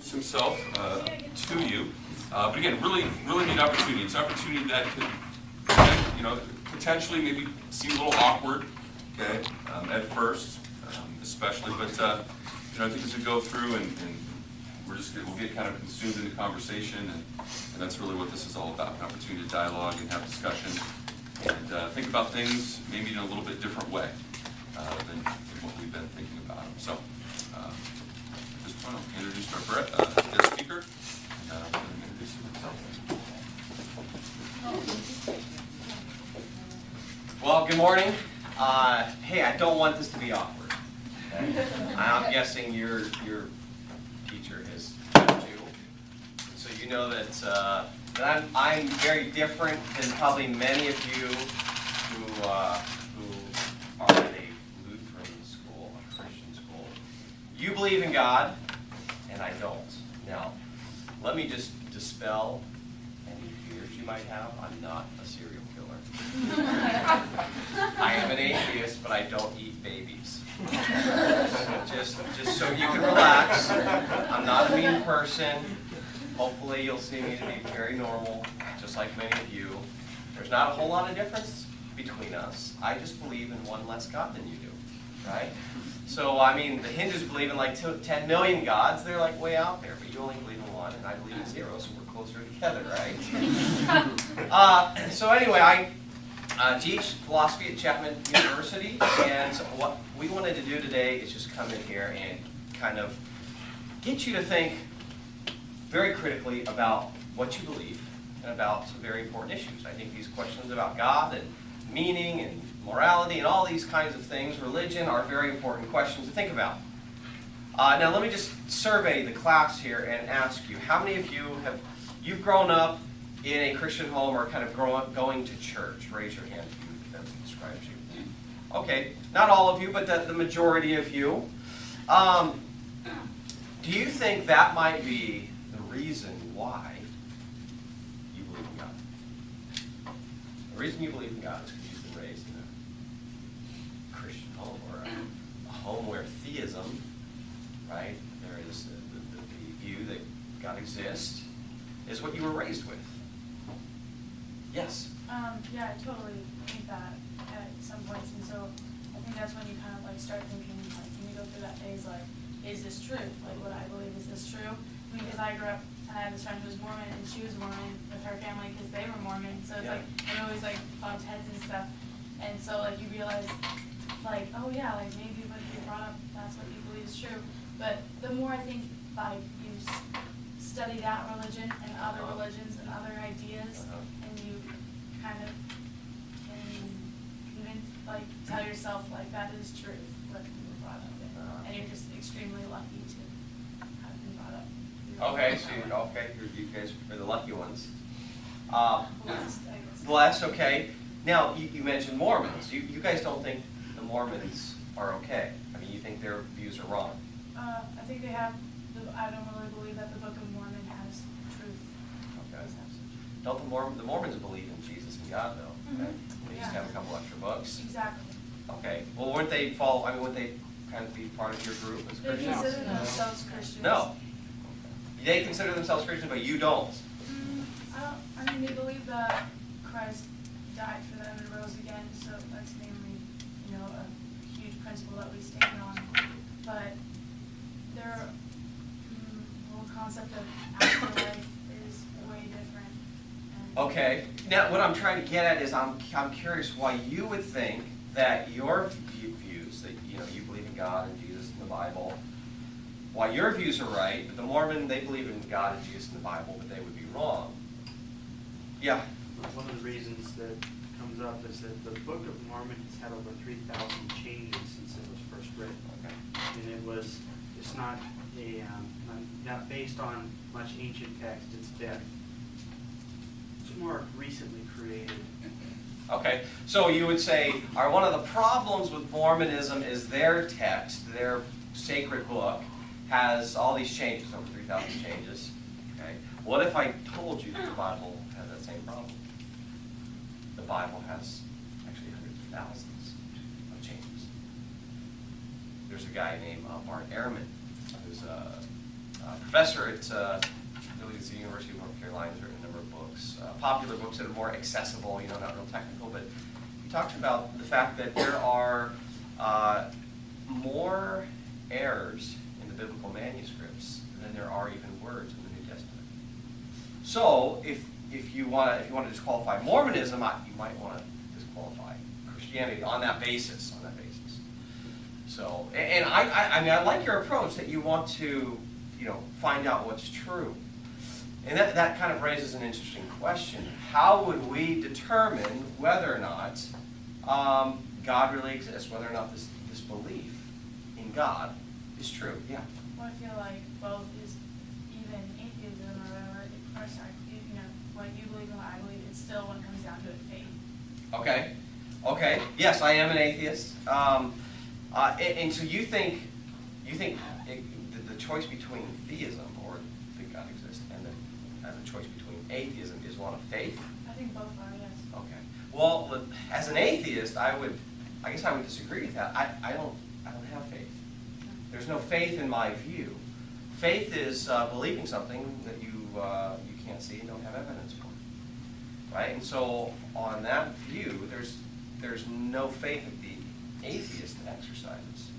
himself to you. But again, really neat opportunity. It's an opportunity that could, potentially maybe seem a little awkward, okay, at first, especially. But I think as we go through and we'll get kind of consumed in the conversation, and that's really what this is all about: an opportunity to dialogue and have discussion, and think about things maybe in a little bit different way than what we've been thinking about them. So. At this point, I'll introduce our Brett, guest speaker, and let him introduce himself. Well, good morning. Hey, I don't want this to be awkward. Okay? I'm guessing your teacher has told you, so you know that I'm very different than probably many of you who are in a Lutheran school, a Christian school. You believe in God, and I don't. Now, let me just dispel any fears you might have. I'm not a serial killer. I am an atheist, but I don't eat babies. Just so you can relax. I'm not a mean person. Hopefully you'll see me to be very normal, just like many of you. There's not a whole lot of difference between us. I just believe in one less God than you do, right? So, I mean, the Hindus believe in like 10 million gods. They're like way out there, but you only believe in one, and I believe in 0, so we're closer together, right? So anyway, I teach philosophy at Chapman University, and so what we wanted to do today is just come in here and kind of get you to think very critically about what you believe and about some very important issues. I think these questions about God and meaning and morality and all these kinds of things, religion, are very important questions to think about. Now let me just survey the class here and ask you, how many of you you've grown up in a Christian home or kind of going to church? Raise your hand if that describes you. Okay, not all of you, but the majority of you. Do you think that might be the reason why you believe in God? The reason you believe in God is because you've been raised in a Christian home, or a home where theism, right, there is the view that God exists, is what you were raised with. Yes? Yeah, I totally think that at some points, and so I think that's when you kind of like start thinking, like, when you go through that phase, like, is this true? Like, what I believe, is this true? I mean, because I grew up, and I had this friend who was Mormon, and she was Mormon with her family because they were Mormon, so it's like, they always like bumped heads and stuff, and so like you realize, like, oh yeah, like maybe what you brought up, that's what you believe is true. But the more I think, like, you study that religion and other religions and other ideas, and you kind of can convince, like, tell yourself, like, that is truth, what you were brought up in. And you're just extremely lucky to have been brought up. Okay, so you guys are the lucky ones. Blessed, I guess. Blessed, okay. Now, you mentioned Mormons. You guys don't think the Mormons are okay. I mean, you think their views are wrong. I think they have, I don't really believe that the Book of Mormon has truth. Okay. Don't the Mormons believe in Jesus and God, though? Okay? They just have a couple extra books. Exactly. Okay. Well, wouldn't they kind of be part of your group as They Christians? consider themselves Christians. No. They consider themselves Christians, but you don't. I mean, they believe that Christ died for them and rose again, so that's mainly, a huge principle that we stand on. But their whole concept of afterlife is way different. Okay. Now, what I'm trying to get at is I'm curious why you would think that your views, that you believe in God and Jesus and the Bible, why your views are right, but the Mormon, they believe in God and Jesus and the Bible, but they would be wrong. Yeah. One of the reasons that comes up is that the Book of Mormon has had over 3,000 changes since it was first written. Okay. And it's not based on much ancient text. It's more recently created. Okay, so you would say, one of the problems with Mormonism is their text, their sacred book, has all these changes, over 3,000 changes. Okay, what if I told you that the Bible has that same problem? The Bible has actually hundreds of thousands of changes. There's a guy named Bart Ehrman, who's professor at, I believe it's the University of North Carolina. He's written a number of books, popular books that are more accessible, not real technical, but he talks about the fact that there are more errors in the biblical manuscripts than there are even words in the New Testament. So if you want to disqualify Mormonism, you might want to disqualify Christianity on that basis. So, and I mean, I like your approach that you want to, find out what's true. And that kind of raises an interesting question. How would we determine whether or not God really exists, whether or not this belief in God is true? Yeah. Well, I feel like both is even atheism or whatever, or sorry, what you believe and what I believe, it's still when it comes down to it, faith. Okay. Yes, I am an atheist. And so you think the choice between theism, or that God exists, and the choice between atheism is one of faith? I think both are, yes. Okay. Well, as an atheist, I guess I would disagree with that. I don't have faith. There's no faith in my view. Faith is believing something that you can't see and don't have evidence for, right? And so on that view, there's no faith that the atheist exercises.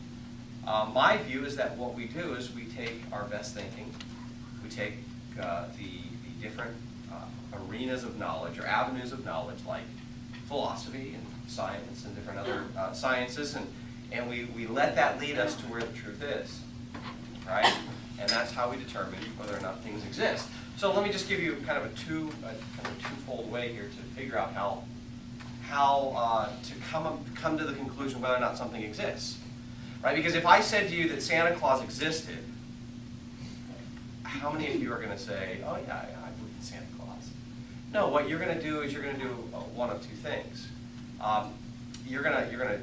My view is that what we do is we take our best thinking, we take the different arenas of knowledge or avenues of knowledge like philosophy and science and different other sciences, and we let that lead us to where the truth is, right? And that's how we determine whether or not things exist. So let me just give you kind of a twofold way here to figure out how to come to the conclusion whether or not something exists, right? Because if I said to you that Santa Claus existed, how many of you are going to say, "Oh yeah, I believe in Santa Claus"? No, what you're going to do is you're going to do one of two things. You're going to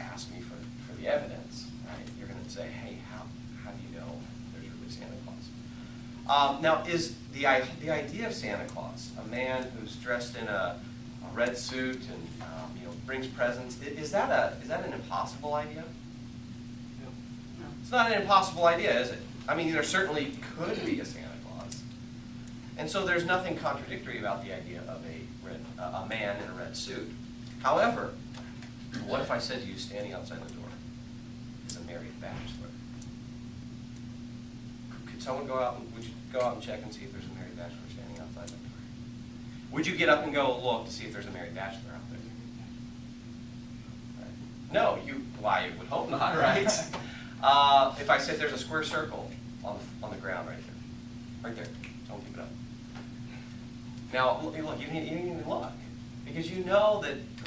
ask me for the evidence, right? You're going to say, "Hey, how do you know there's really Santa Claus?" Now, is the idea of Santa Claus, a man who's dressed in a red suit and brings presents, is that an impossible idea? No. It's not an impossible idea, is it? I mean, there certainly could be a Santa Claus, and so there's nothing contradictory about the idea of a man in a red suit. However, what if I said to you, standing outside the door is a married bachelor? Could someone would you go out and check and see if there's a married bachelor standing outside the door? Would you get up and go look to see if there's a married bachelor out there? Right. No, I would hope not, right? If I said there's a square circle on the ground right there, don't keep it up. Now, look, you didn't even look, because you know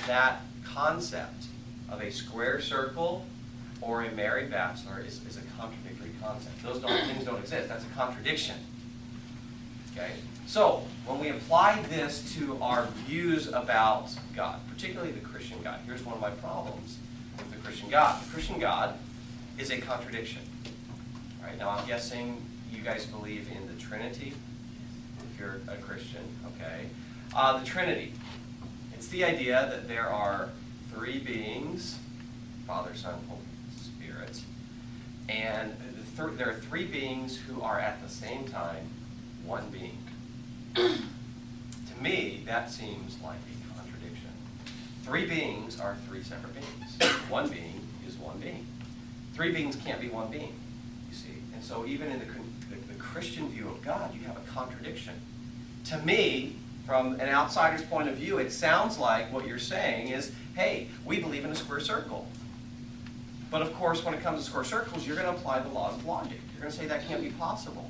that concept of a square circle or a married bachelor is a contradictory concept. Those things don't exist. That's a contradiction. Okay? So, when we apply this to our views about God, particularly the Christian God, here's one of my problems with the Christian God. The Christian God is a contradiction. Right? Now, I'm guessing you guys believe in the Trinity, if you're a Christian, okay? The Trinity. It's the idea that there are three beings, Father, Son, Holy Spirit, and there are three beings who are at the same time one being. To me, that seems like a contradiction. Three beings are three separate beings. One being is one being. Three beings can't be one being, you see. And so even in the Christian view of God, you have a contradiction. To me, from an outsider's point of view, it sounds like what you're saying is, hey, we believe in a square circle. But of course, when it comes to square circles, you're going to apply the laws of logic. You're going to say that can't be possible.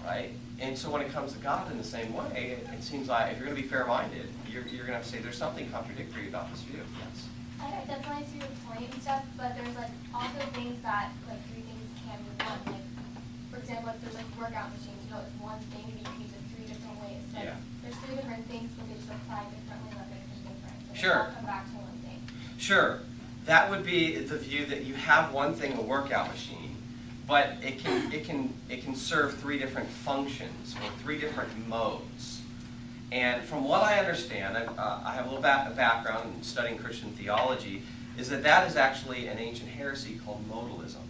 Right? And so when it comes to God in the same way, it seems like if you're going to be fair-minded, you're going to have to say there's something contradictory about this view. Yes? I definitely see your point and stuff, but there's also things that three things can be one. For example, if there's workout machines, it's one thing, but you can use it three different ways. So Yeah. there's three different things, but they just apply differently, that makes them different. So Sure. They all come back to one thing. Sure. That would be the view that you have one thing, a workout machine, but it can serve three different functions or three different modes. And from what I understand, I have a little background in studying Christian theology, is that is actually an ancient heresy called modalism.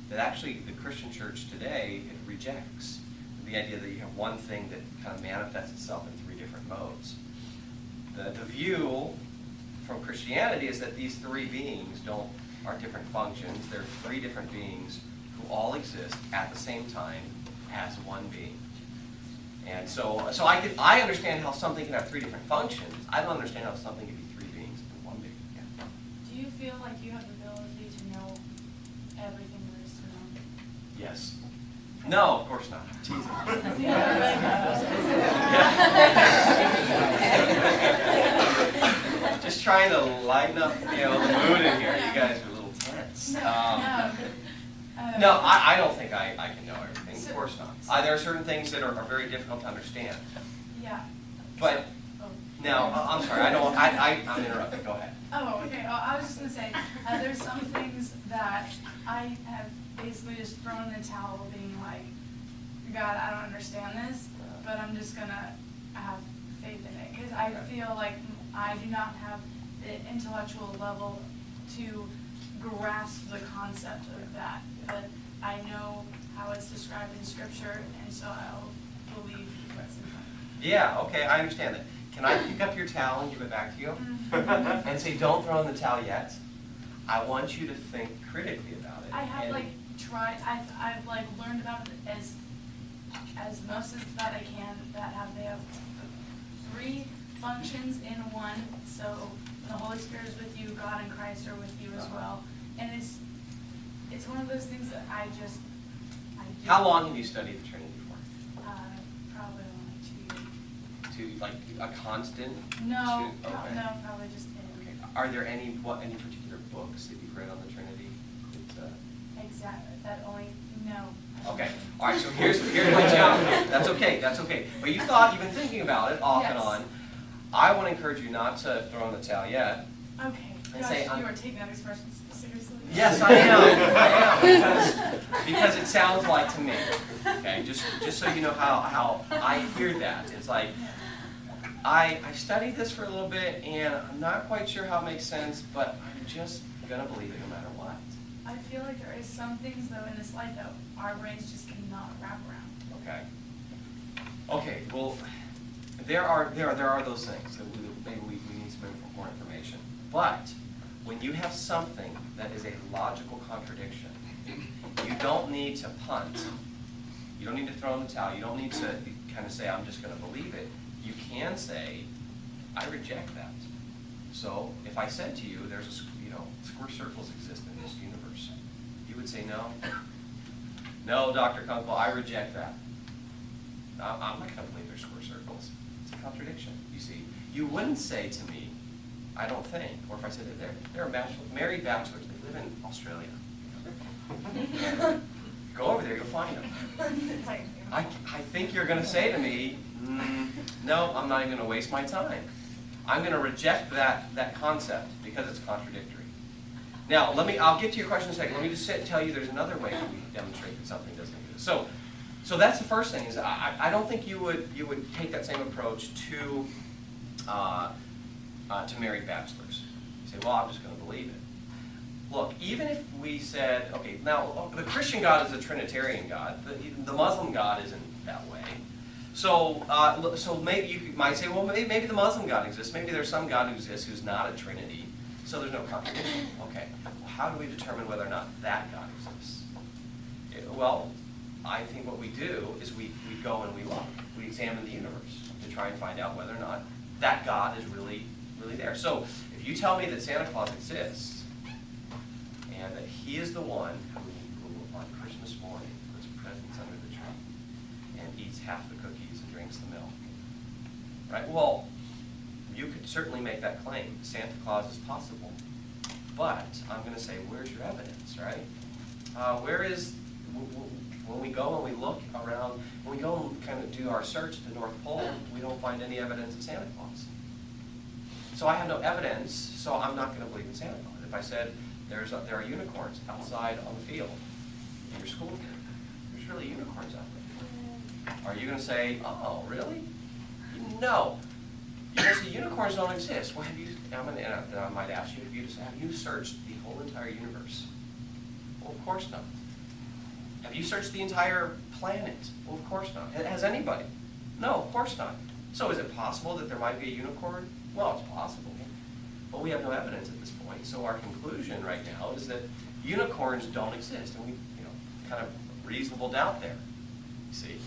that actually the Christian church today it rejects. The idea that you have one thing that kind of manifests itself in three different modes. The view from Christianity is that these three beings are different functions. They're three different beings who all exist at the same time as one being. And so I understand how something can have three different functions. I don't understand how something can be three beings in one being. Yeah. Do you feel like you have the ability to know everything there is to know? Yes. No, of course not. Jesus. Just trying to lighten up, the mood in here. You guys are a little tense. No, I don't think I can know everything. Of course not. There are certain things that are very difficult to understand. Yeah. But now, I'm sorry. I'm interrupting. Go ahead. Oh, okay. Well, I was just gonna say, there's some things that I have basically just thrown in the towel, being like, God, I don't understand this, but I'm just gonna have faith in it, because I feel like I do not have the intellectual level to grasp the concept of that, but I know how it's described in Scripture, and so I'll believe what's in front of me. Yeah. Okay. I understand that. Can I pick up your towel and give it back to you? And say, don't throw in the towel yet. I want you to think critically about it. I have I've learned about it as most as that I can, they have three functions in one, so the Holy Spirit is with you, God and Christ are with you as well. And it's one of those things that I do. How long have you studied the Trinity for? Probably only 2 years. To like a constant? No, Okay. no, probably just Okay. Are there any particular books that you've read on the Trinity? exactly that only no. Okay. All right. So here's my challenge. That's okay. That's okay. But you've been thinking about it off and on. I want to encourage you not to throw in the towel yet. Okay. And Gosh, say, you are taking that expression seriously. Yes, I am. Because it sounds like to me. Okay. Just so you know how I hear that. It's like I studied this for a little bit and I'm not quite sure how it makes sense, but I'm just gonna believe it no matter what. I feel like there is some things though in this life that our brains just cannot wrap around. Okay. Okay. Well, there are those things that maybe we need some more information. But when you have something that is a logical contradiction, you don't need to punt. You don't need to throw in the towel. You don't need to kind of say, I'm just going to believe it. You can say, I reject that. So if I said to you, there's square circles exist in this universe, you would say, no, Dr. Kunkle, I reject that. I'm not going to believe there's square circles. It's a contradiction, you see. You wouldn't say to me, I don't think, or if I said that they're married bachelors, they live in Australia. And go over there, you'll find them. I think you're going to say to me, no, I'm not even going to waste my time. I'm going to reject that concept because it's contradictory. Now, I'll get to your question in a second. Let me just tell you there's another way that we demonstrate that something doesn't exist. So that's the first thing, is I don't think you would take that same approach to married bachelors. You say, well, I'm just going to believe it. Look, even if we said, okay, now the Christian God is a Trinitarian God. The Muslim God isn't that way. So maybe you might say, well, maybe the Muslim God exists. Maybe there's some God who exists who's not a Trinity. So there's no contradiction. Okay, well, how do we determine whether or not that God exists? Well, I think what we do is we go and we look. We examine the universe to try and find out whether or not that God is really there. So if you tell me that Santa Claus exists, and that he is the one who on Christmas morning puts presents under the tree and eats half the cookies and drinks the milk, right? Well, you could certainly make that claim. Santa Claus is possible. But I'm going to say, where's your evidence, right? When we go and we look around, when we go and kind of do our search at the North Pole, we don't find any evidence of Santa Claus. So I have no evidence, so I'm not going to believe in Santa Claus. If I said there are unicorns outside on the field in your school, there's really unicorns out there. Are you going to say, oh, really? No. You're going to say unicorns don't exist. Well, then I might ask you, have you searched the whole entire universe? Well, of course not. Have you searched the entire planet? Well, of course not. Has anybody? No, of course not. So is it possible that there might be a unicorn? Well, it's possible. But we have no evidence at this point. So our conclusion right now is that unicorns don't exist. And we, kind of reasonable doubt there, you see.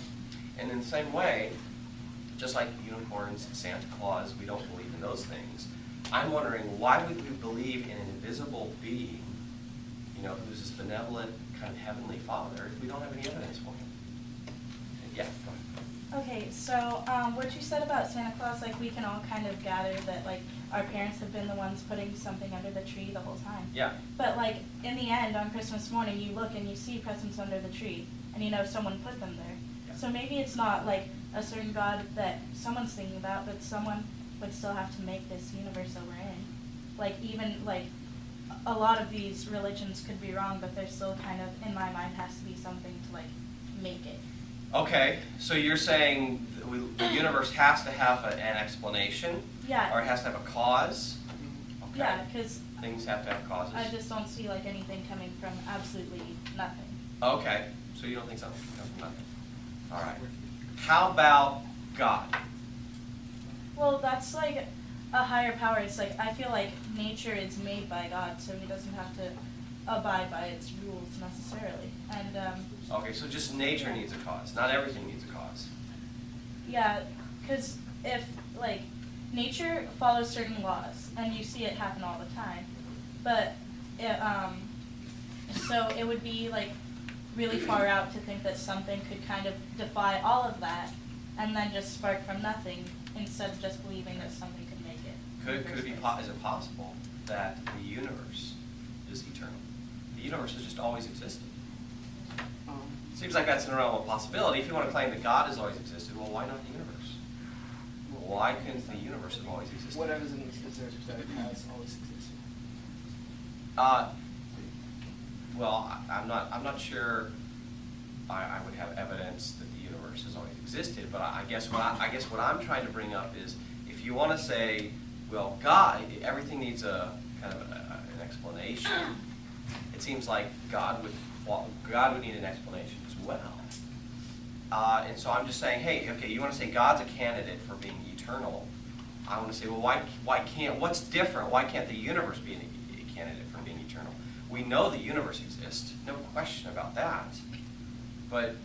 And in the same way, just like unicorns, Santa Claus, we don't believe in those things. I'm wondering, why would we believe in an invisible being, who's this benevolent, kind of heavenly Father, if we don't have any evidence for him? Yeah, go ahead. Okay, so what you said about Santa Claus, like we can all kind of gather that like our parents have been the ones putting something under the tree the whole time. Yeah. But like in the end, on Christmas morning, you look and you see presents under the tree, and someone put them there. Yeah. So maybe it's not like a certain God that someone's thinking about, but someone would still have to make this universe that we're in. Like even like a lot of these religions could be wrong, but there's still kind of, in my mind, has to be something to like make it. Okay, so you're saying the universe has to have an explanation? Yeah. Or it has to have a cause? Okay. Yeah, because Things have to have causes? I just don't see like anything coming from absolutely nothing. Okay, so you don't think something comes from nothing. All right. How about God? Well, that's like a higher power. It's like I feel like nature is made by God, so he doesn't have to abide by its rules necessarily. And Okay, so just nature needs a cause. Not everything needs a cause. yeah, because if like nature follows certain laws, and you see it happen all the time, but so it would be like really far out to think that something could kind of defy all of that, and then just spark from nothing instead of just believing that something could make it. Could it be? Is it possible that the universe is eternal? The universe has just always existed. Seems like that's in the realm of possibility. If you want to claim that God has always existed, well, why not the universe? Why couldn't the universe have always existed? What evidence is there that it has always existed? Well, I'm not sure. I would have evidence that the universe has always existed, but I guess what I'm trying to bring up is, if you want to say, well, God, everything needs a kind of an explanation. It seems like God would need an explanation as well. And so I'm just saying, hey, okay, you want to say God's a candidate for being eternal. I want to say, well, what's different? Why can't the universe be a candidate for being eternal? We know the universe exists, no question about that. But,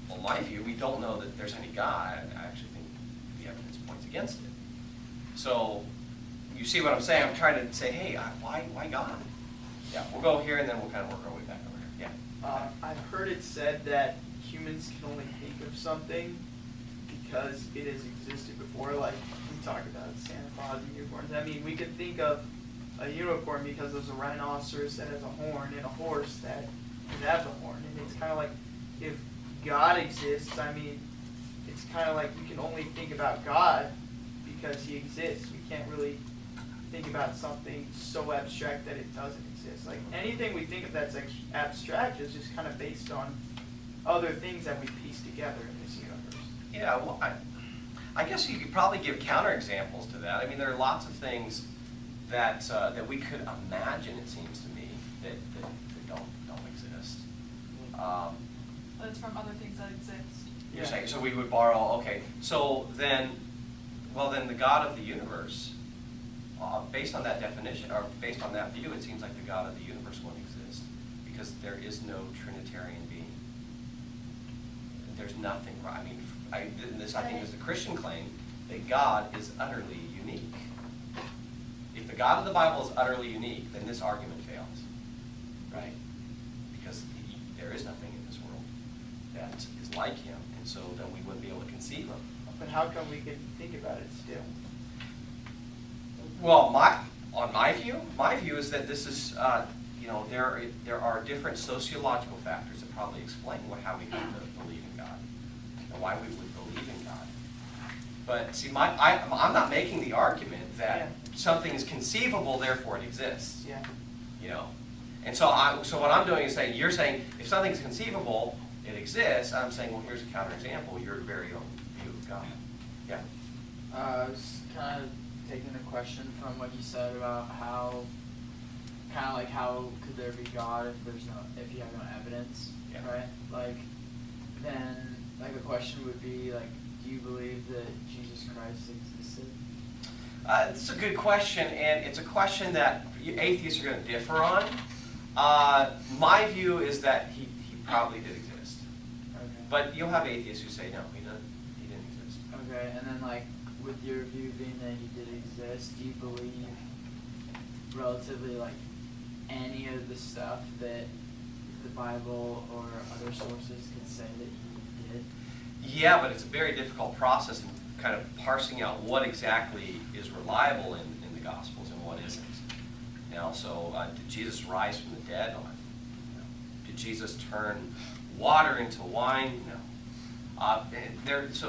well, in my view, we don't know that there's any God. I actually think the evidence points against it. So, you see what I'm saying? I'm trying to say, hey, why God? Yeah, we'll go here and then we'll kind of work our way back over here. Yeah. I've heard it said that humans can only think of something because it has existed before. Like we talked about Santa Claus and unicorns. I mean, we could think of a unicorn because there's a rhinoceros that has a horn and a horse that could have the horn. And it's kind of like, if God exists, I mean, it's kind of like we can only think about God because he exists. We can't really think about something so abstract that it doesn't exist. Like anything we think of that's abstract is just kind of based on other things that we piece together in this universe. Yeah, well, I guess you could probably give counterexamples to that. I mean, there are lots of things that we could imagine, it seems to me, that don't exist. But it's from other things that exist. You're saying, so we would borrow, okay, so then, well then the God of the universe, based on that definition, or based on that view, it seems like the God of the universe won't exist, because there is no Trinitarian being. There's nothing, I mean, I think is the Christian claim, that God is utterly unique. If the God of the Bible is utterly unique, then this argument fails, right? Because there is nothing in this world that is like him, and so then we wouldn't be able to conceive him. But how come we can think about it still? Well, my view is that this is, there are different sociological factors that probably explain how we come to believe in God and why we would believe in God. But see, I'm not making the argument that something is conceivable, therefore it exists. Yeah. You know, and so what I'm doing is saying, you're saying if something's conceivable, it exists. I'm saying, well, here's a counterexample. Your very own view of God. Yeah. I was kind of taking a question from what you said about how kind of like how could there be God if you have no evidence, Yeah. right? Like, then like a question would be like, do you believe that Jesus Christ existed? It's a good question, and it's a question that atheists are going to differ on. My view is that he probably did exist. Okay. But you'll have atheists who say, no, he didn't exist. Okay, and then like with your view being that he did exist, do you believe relatively like any of the stuff that the Bible or other sources could say that he did? Yeah, but it's a very difficult process in kind of parsing out what exactly is reliable in the Gospels and what isn't. You know, so did Jesus rise from the dead? No. Did Jesus turn water into wine? No. There's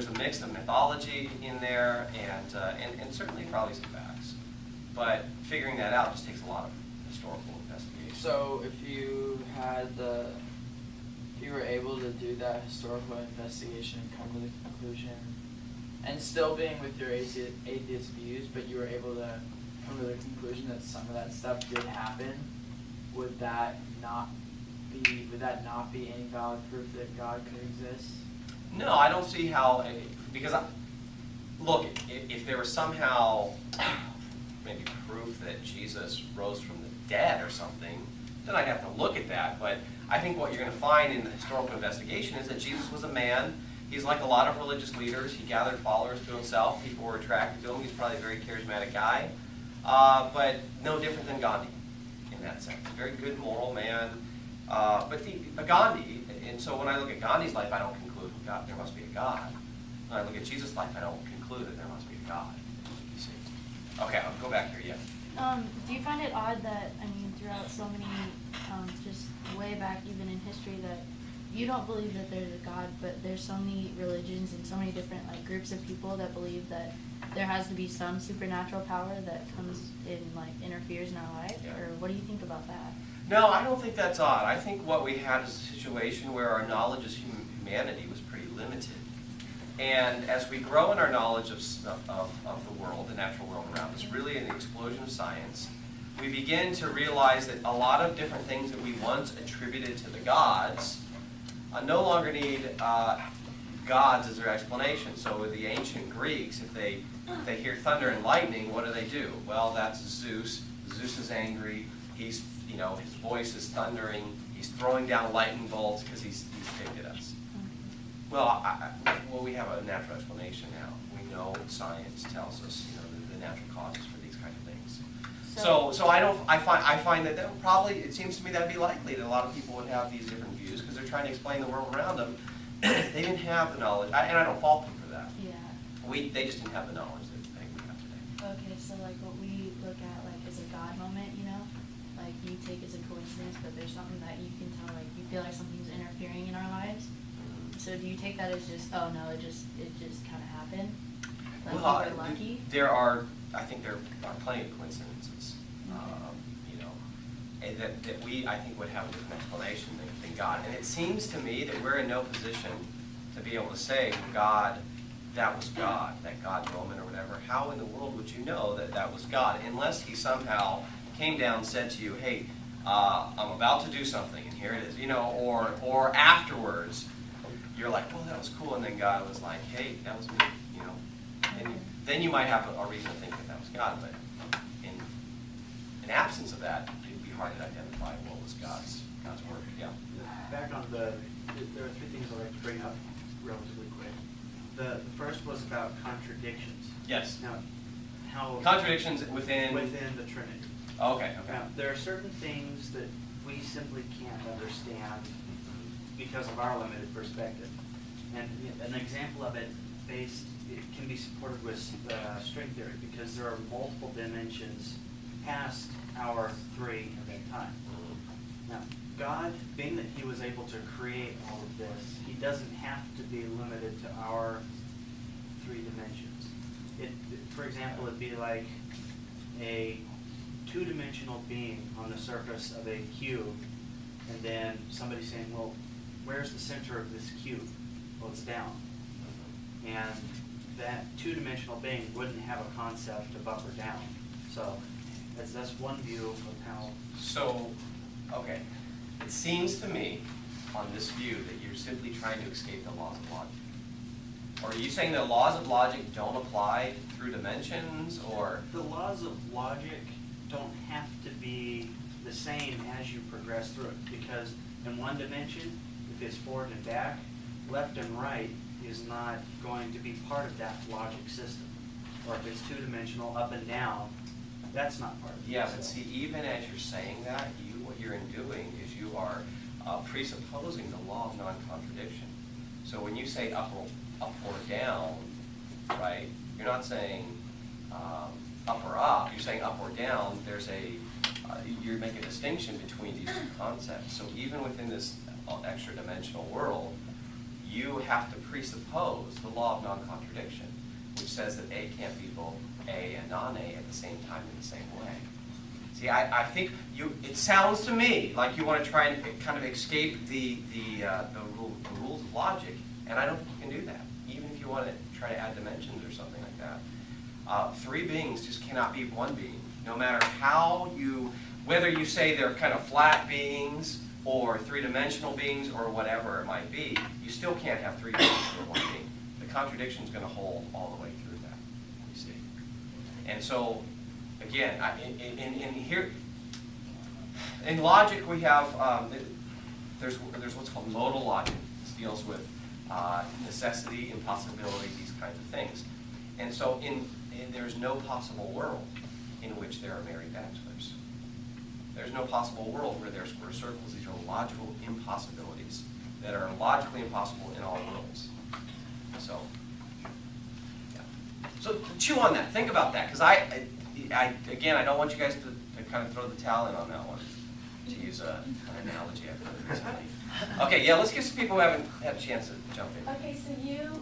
a mix of mythology in there and certainly probably some facts. But figuring that out just takes a lot of historical investigation. So if you were able to do that historical investigation and come to the conclusion, and still being with your atheist views, but you were able to come to the conclusion that some of that stuff did happen, would that not be any valid proof that God could exist? No, I don't see how, because look, if there was somehow maybe proof that Jesus rose from the dead or something, then I'd have to look at that. But I think what you're going to find in the historical investigation is that Jesus was a man. He's like a lot of religious leaders. He gathered followers to himself. People were attracted to him. He's probably a very charismatic guy, but no different than Gandhi in that sense. A very good moral man. But Gandhi, and so when I look at Gandhi's life, I don't conclude God, there must be a God. When I look at Jesus' life, I don't conclude that there must be a God. You see? Okay, I'll go back here. Yeah. Do you find it odd that, I mean, throughout so many, just way back even in history, that you don't believe that there's a God, but there's so many religions and so many different like groups of people that believe that there has to be some supernatural power that comes in, like, interferes in our life? Yeah. Or what do you think about that? No, I don't think that's odd. I think what we had is a situation where our knowledge as humanity was pretty limited. And as we grow in our knowledge of the world, the natural world around us, really in the explosion of science, we begin to realize that a lot of different things that we once attributed to the gods no longer need gods as their explanation. So with the ancient Greeks, if they hear thunder and lightning, what do? Well, that's Zeus. Zeus is angry. His voice is thundering. He's throwing down lightning bolts because he's picked at us. Well, we have a natural explanation now. We know science tells us, the natural causes for these kind of things. So I find that probably, it seems to me that'd be likely that a lot of people would have these different views because they're trying to explain the world around them. They didn't have the knowledge, and I don't fault them for that. Yeah. They just didn't have the knowledge that they we have today. Okay, so like what we look at like as a God moment, like you take as a coincidence, but there's something that you can tell, like you feel like something's interfering in our lives. So do you take that as just, oh no, it just kind of happened? Like Well, you were lucky? I think there are plenty of coincidences, and that we, I think, would have a different explanation than God. And it seems to me that we're in no position to be able to say, well, God, that was God, that God moment or whatever. How in the world would you know that that was God? Unless he somehow came down and said to you, hey, I'm about to do something, and here it is, or afterwards, you're like, well, that was cool, and then God was like, hey, that was me, and then you might have a reason to think that was God, but in absence of that, it'd be hard to identify what was God's work. Yeah. Back on there are three things I'd like to bring up relatively quick. The first was about contradictions. Yes. Now, how Contradictions within the Trinity. Okay. Now, there are certain things that we simply can't understand because of our limited perspective. And an example of it can be supported with string theory, because there are multiple dimensions past our three at time. Now, God, being that he was able to create all of this, he doesn't have to be limited to our three dimensions. For example, it'd be like a two-dimensional being on the surface of a cube, and then somebody saying, well, where's the center of this cube? Well, it's down. And that two-dimensional being wouldn't have a concept of up or down. So That's one view of how. So, okay, it seems to me on this view that you're simply trying to escape the laws of logic. Or are you saying the laws of logic don't apply through dimensions, or? The laws of logic don't have to be the same as you progress through it, because in one dimension, if it's forward and back, left and right is not going to be part of that logic system. Or if it's two-dimensional, up and down, that's not part of it. Yeah, but see, even as you're saying that, what you're doing is you are presupposing the law of non-contradiction. So when you say up or down, right, you're not saying up or up, you're saying up or down. There's you're making a distinction between these two concepts. So even within this extra dimensional world, you have to presuppose the law of non-contradiction, which says that A can't be both A and non-A at the same time in the same way. See, I think it sounds to me like you want to try and kind of escape the rules of logic, and I don't think you can do that, even if you want to try to add dimensions or something like that. Three beings just cannot be one being, no matter how whether you say they're kind of flat beings or three-dimensional beings or whatever it might be, you still can't have three beings for one being. The contradiction is going to hold all the way through that, you see. And so, again, in logic we have, there's what's called modal logic. This deals with necessity, impossibility, these kinds of things. And so there's no possible world in which there are married bachelors. There's no possible world where there are square circles. These are logical impossibilities that are logically impossible in all worlds. So, yeah. So chew on that. Think about that, because again, I don't want you guys to kind of throw the towel in on that one, to use an analogy I've heard recently. Okay, yeah, let's get some people who haven't had a chance to jump in. Okay, so you,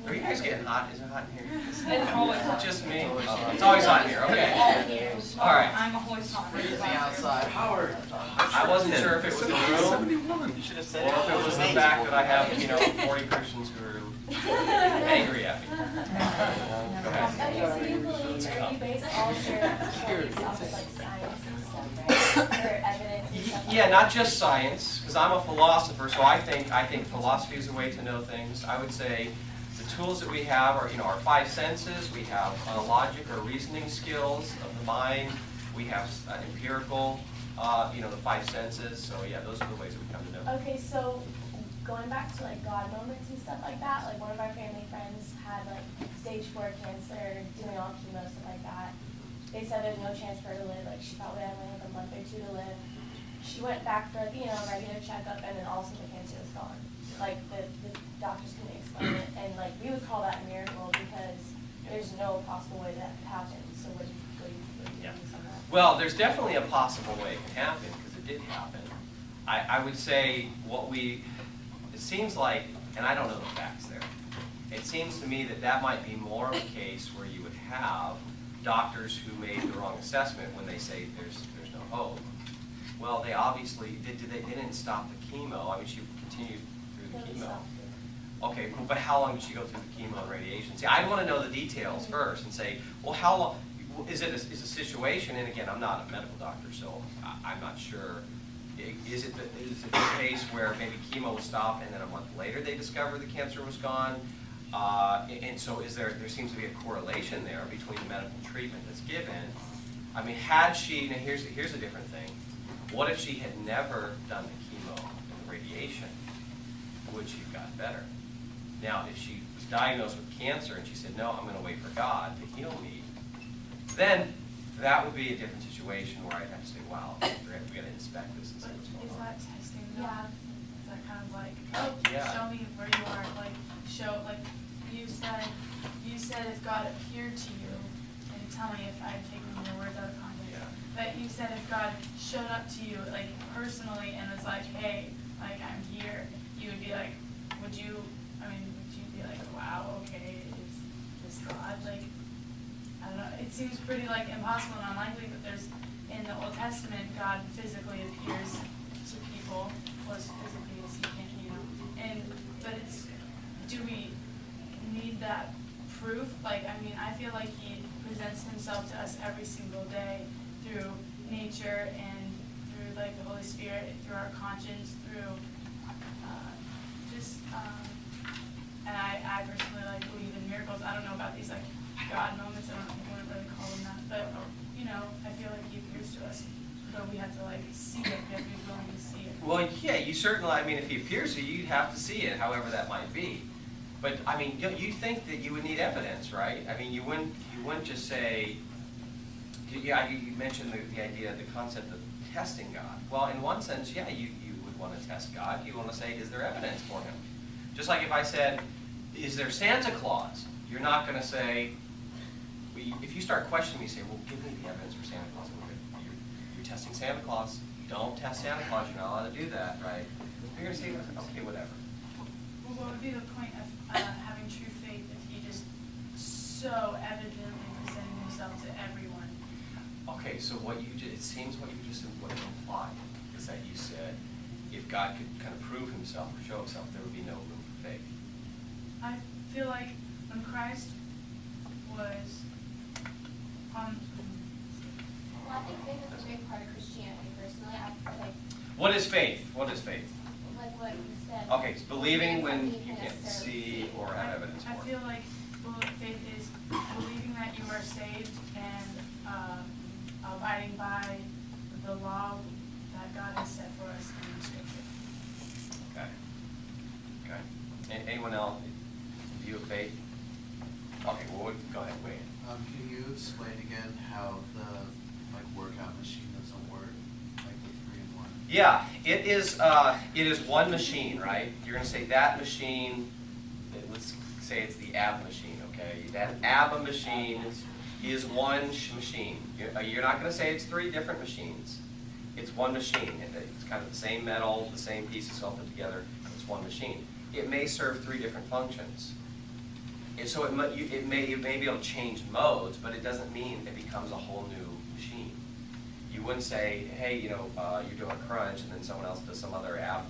Are you guys getting hot? Is it hot in here? It's always hot. Just me? It's always hot in here, okay. All right. I'm always hot. Freezing outside. Howard. I wasn't sure if it was the room, You should have said or if it was the fact that I have, 40 Christians who are angry at me. Go ahead. Okay, so you believe, or you base all your beliefs off of like science and stuff, right? Or evidence and stuff? Yeah, not just science, because I'm a philosopher, so I think philosophy is a way to know things. I would say the tools that we have are, our five senses. We have logic or reasoning skills of the mind. We have empirical, the five senses. So yeah, those are the ways that we come to know. Okay, so going back to like God moments and stuff like that, like one of our family friends had like stage 4 cancer, doing all chemo, stuff like that. They said there's no chance for her to live. Like she probably had like a month or two to live. She went back for regular checkup, and then all of a sudden the cancer was gone. Like the doctors couldn't explain it, and like we would call that a miracle because there's no possible way that could happen. So what do you Yeah. think on that? Well, there's definitely a possible way it can happen, because it did happen. I would say it seems like, and I don't know the facts there, it seems to me that might be more of a case where you would have doctors who made the wrong assessment when they say there's no hope. Well, they obviously, they didn't stop the chemo. I mean, she continued through the chemo. Okay, but how long did she go through the chemo and radiation? See, I'd want to know the details first and say, well, how long, is a situation, and again, I'm not a medical doctor, so I'm not sure. Is it the case where maybe chemo was stopped and then a month later they discovered the cancer was gone? And so there seems to be a correlation there between the medical treatment that's given. I mean, had she, now here's a different thing. What if she had never done the chemo and the radiation? Would she have gotten better? Now, if she was diagnosed with cancer and she said, no, I'm going to wait for God to heal me, then that would be a different situation where I'd have to say, wow, we got to inspect this and see But what's is going on. that testing though? Yeah. Is that kind of like, Yeah. show me where you are, like, you said if God appeared to you, and tell me if I'm taking your words out of context. Yeah. But you said if God showed up to you, like, personally, and was like, hey, like, I'm here, you would be like, would you be like, wow, okay, is this God? Like, I don't know, it seems pretty, like, impossible and unlikely, but there's, in the Old Testament, God physically appears to people, as physically as he can, but do we need that proof? Like, I mean, I feel like he presents himself to us every single day through nature and through like the Holy Spirit, through our conscience, through and I personally like believe in miracles. I don't know about these like God moments. I wouldn't really call them that, but you know, I feel like He appears to us, but we have to like see it. We have to be willing to see it. Well, yeah, you certainly, I mean, if He appears to you, you'd have to see it, however that might be. But, I mean, you think that you would need evidence, right? I mean, you wouldn't just say, yeah, you mentioned the idea, the concept of testing God. Well, in one sense, yeah, you would want to test God. You want to say, is there evidence for Him? Just like if I said, is there Santa Claus? You're not going to say, if you start questioning me, you say, well, give me the evidence for Santa Claus. You're testing Santa Claus. Don't test Santa Claus. You're not allowed to do that, right? You're going to say, okay, whatever. Well, what would be the point of having true faith if He just so evidently presented Himself to everyone? Okay, so it seems what you implied is that you said, if God could kind of prove Himself or show Himself, there would be no room for faith. I feel like when Christ was on. Well, I think faith is a big part of Christianity. Personally, I feel like. What is faith? What is faith? Like what you said. Okay, it's believing when Something you can't see or have evidence I for it. feel like faith is believing that you are saved and abiding by the law that God has set for us in the Scripture. Okay. Okay. Anyone else view of faith? Okay, well, go ahead, wait. Can you explain again how the workout machine doesn't work, like the 3-in-1? Yeah, it is one machine, right? You're going to say that machine. Let's say it's the AB machine, okay? That AB machine is one machine. You're not going to say it's 3 different machines. It's one machine. It's kind of the same metal, the same pieces all put together. It's one machine. It may serve 3 different functions. And so it may be able to change modes, but it doesn't mean it becomes a whole new machine. You wouldn't say, hey, you're doing a crunch, and then someone else does some other ab,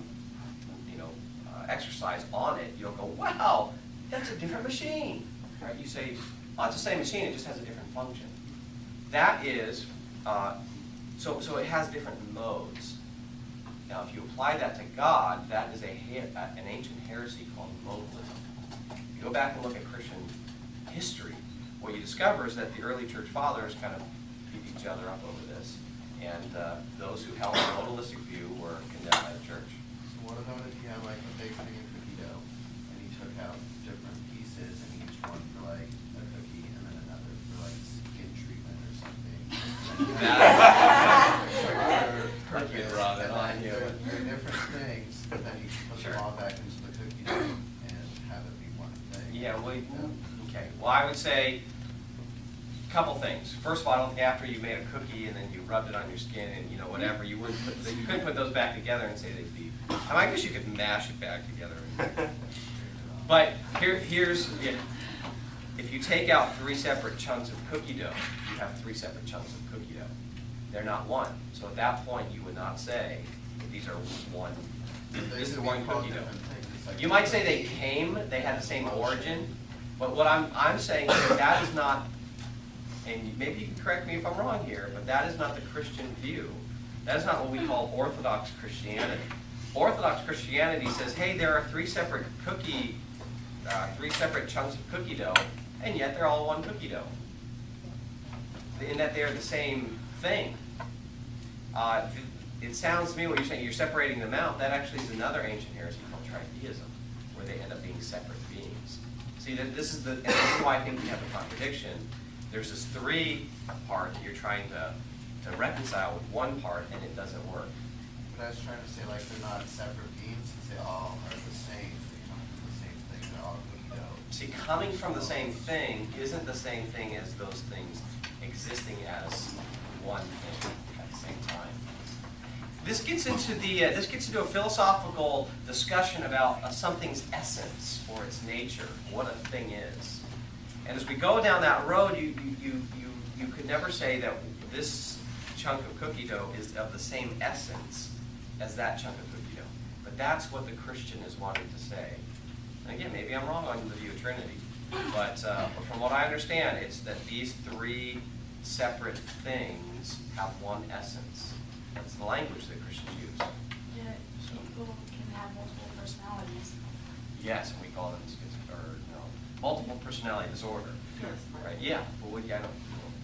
exercise on it. You don't go, wow, that's a different machine, right? You say, oh, it's the same machine, it just has a different function. That is, so it has different modes. Now, if you apply that to God, that is an ancient heresy called modalism. If you go back and look at Christian history, what you discover is that the early church fathers kind of beat each other up over this, and those who held the modalistic view were condemned by the church. So what about if you had like a big thing of cookie dough, and you took out different pieces, and each one for like a cookie, and then another for like skin treatment or something? You brought it on, yeah. They're different things, but then you can put Sure. them all back into the cookie dough and have it be one thing. Yeah, well, okay. Well, I would say a couple things. First of all, after you made a cookie and then you rubbed it on your skin and whatever, you couldn't put those back together and say they'd be. I guess you could mash it back together. But here's if you take out 3 separate chunks of cookie dough, you have 3 separate chunks of cookie dough. They're not one. So at that point, you would not say that these are one. This is one cookie dough. You might say they had the same origin, but what I'm saying is that is not, and maybe you can correct me if I'm wrong here, but that is not the Christian view. That is not what we call Orthodox Christianity. Orthodox Christianity says, hey, there are 3 separate chunks of cookie dough, and yet they're all one cookie dough. In that they're the same thing. It sounds to me what you're saying, you're separating them out. That actually is another ancient heresy called tritheism, where they end up being separate beings. See, this is why I think we have a contradiction. There's this 3 part that you're trying to reconcile with one part, and it doesn't work. But I was trying to say, like, they're not separate beings, since they all are the same. They come from the same thing. They're all cookie dough. See, coming from the same thing isn't the same thing as those things existing as one thing at the same time. This gets into a philosophical discussion about something's essence or its nature, what a thing is. And as we go down that road, you could never say that this chunk of cookie dough is of the same essence as that chunk of cookie dough. But that's what the Christian is wanting to say. And again, maybe I'm wrong on the view of Trinity. But from what I understand, it's that these three separate things have one essence. That's the language that Christians use. Yeah, people can have multiple personalities. Yes, and we call them multiple personality disorder. Yes. Right? Yeah. Well, I don't. You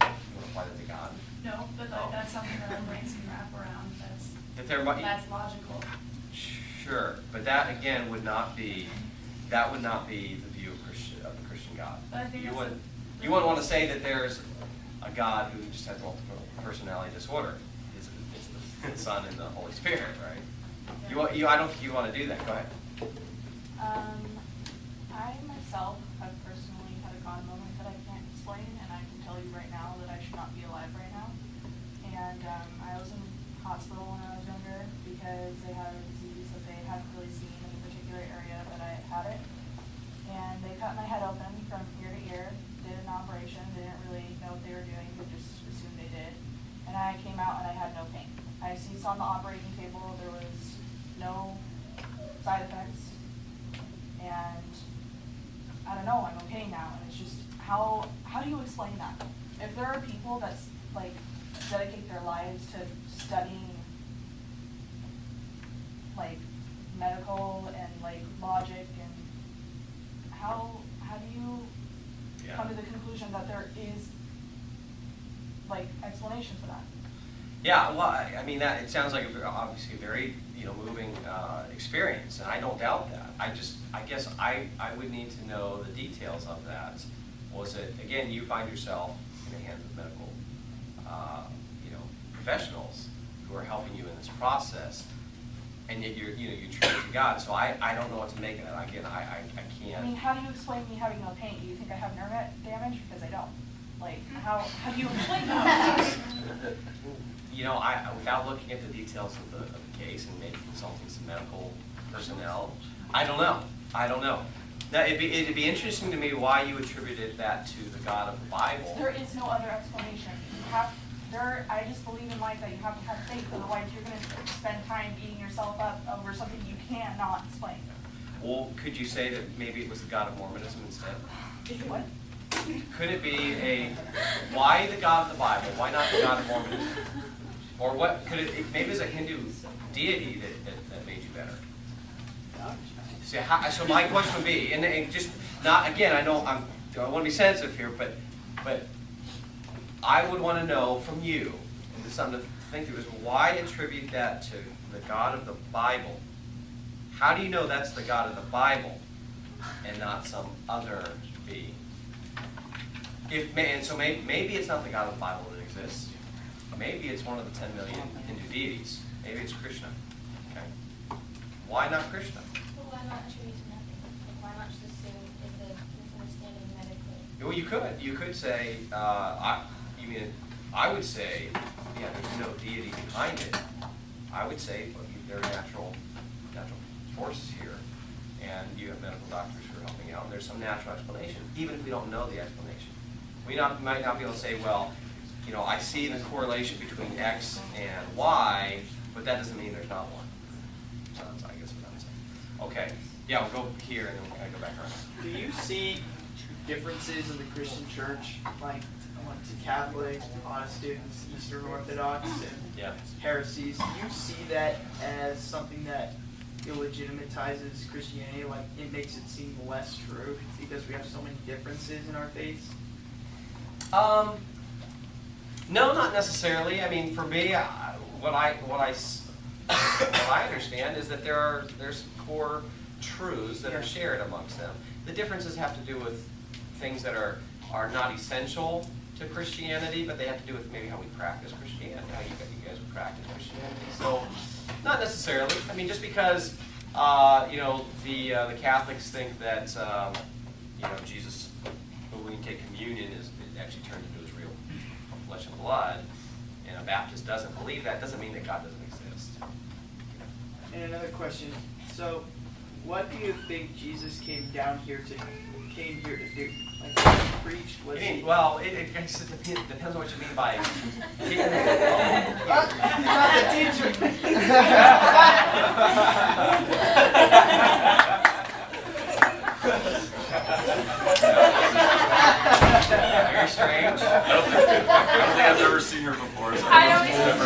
want to apply that to God? No, but like that's something that our brains can wrap around. That's logical. Sure, but that again would not be the view of the Christian God. But I think You that's wouldn't want to say that there's a God who just has multiple personality disorder. It's the Son and the Holy Spirit, right? I don't think you want to do that. Go ahead. I myself have personally had a God moment that I can't explain, and I can tell you right now that I should not be alive right now. And I was in hospital when I was younger because they had a disease that they hadn't really seen in the particular area that I had it. And they cut my head open from ear to ear, did an operation, they didn't really know what they were doing, but just assumed they did. And I came out and I had no pain. I saw on the operating table there was no side effects, and I don't know, I'm okay now. And it's just, how do you explain that? If there are people that like dedicate their lives to studying like medical and like logic, and how do you come to the conclusion that there is like explanation for that? Yeah, well, I mean that it sounds like obviously a very moving experience, and I don't doubt that. I guess I would need to know the details of that. Was it again? You find yourself in the hands of medical professionals who are helping you in this process, and yet you're true to God. So I don't know what to make of that. Again, I can't. I mean, how do you explain me having no pain? Do you think I have nerve damage? Because I don't. Like, how do you explain that? Without looking at the details of the case and maybe consulting some medical personnel, I don't know. Now, it'd be interesting to me why you attributed that to the God of the Bible. There is no other explanation. I just believe in life that you have to have faith, otherwise you're going to spend time beating yourself up over something you cannot explain. Well, could you say that maybe it was the God of Mormonism instead? What? Could it be why the God of the Bible? Why not the God of Mormonism? Or what could it? Maybe it's a Hindu deity that made you better. So my question would be, and just not again. I want to be sensitive here, but I would want to know from you, and this is something to think through, is why attribute that to the God of the Bible? How do you know that's the God of the Bible and not some other being? And so maybe it's not the God of the Bible that exists. Maybe it's one of the 10 million Hindu deities. Maybe it's Krishna. Okay. Why not Krishna? Well, why not attribute to nothing? Like, why not just assume it's a misunderstanding medically? Well, you could say, I would say, there's no deity behind it. I would say, well, there are natural forces here, and you have medical doctors who are helping out, and there's some natural explanation, even if we don't know the explanation. We might not be able to say, well, I see the correlation between X and Y, but that doesn't mean there's not one. So that's, I guess, what I'm saying. Okay, yeah, we'll go here, and then we'll kind of go back around. Do you see differences in the Christian church, like to Catholics, Protestants, Eastern Orthodox, and heresies? Do you see that as something that illegitimatizes Christianity, like it makes it seem less true because we have so many differences in our faiths? No, not necessarily. I mean, for me, what I understand is that there's core truths that are shared amongst them. The differences have to do with things that are not essential to Christianity, but they have to do with maybe how we practice Christianity, how you guys would practice Christianity. So, not necessarily. I mean, just because the Catholics think that Jesus, when you take communion, is it actually turned into his real flesh and blood, and a Baptist doesn't believe that, doesn't mean that God doesn't exist. And another question. So, what do you think Jesus came here to do? Like, preach? Was he? Well, it depends on what you mean by. Not the teacher. Very strange. I don't think I've ever seen her before, so I don't don't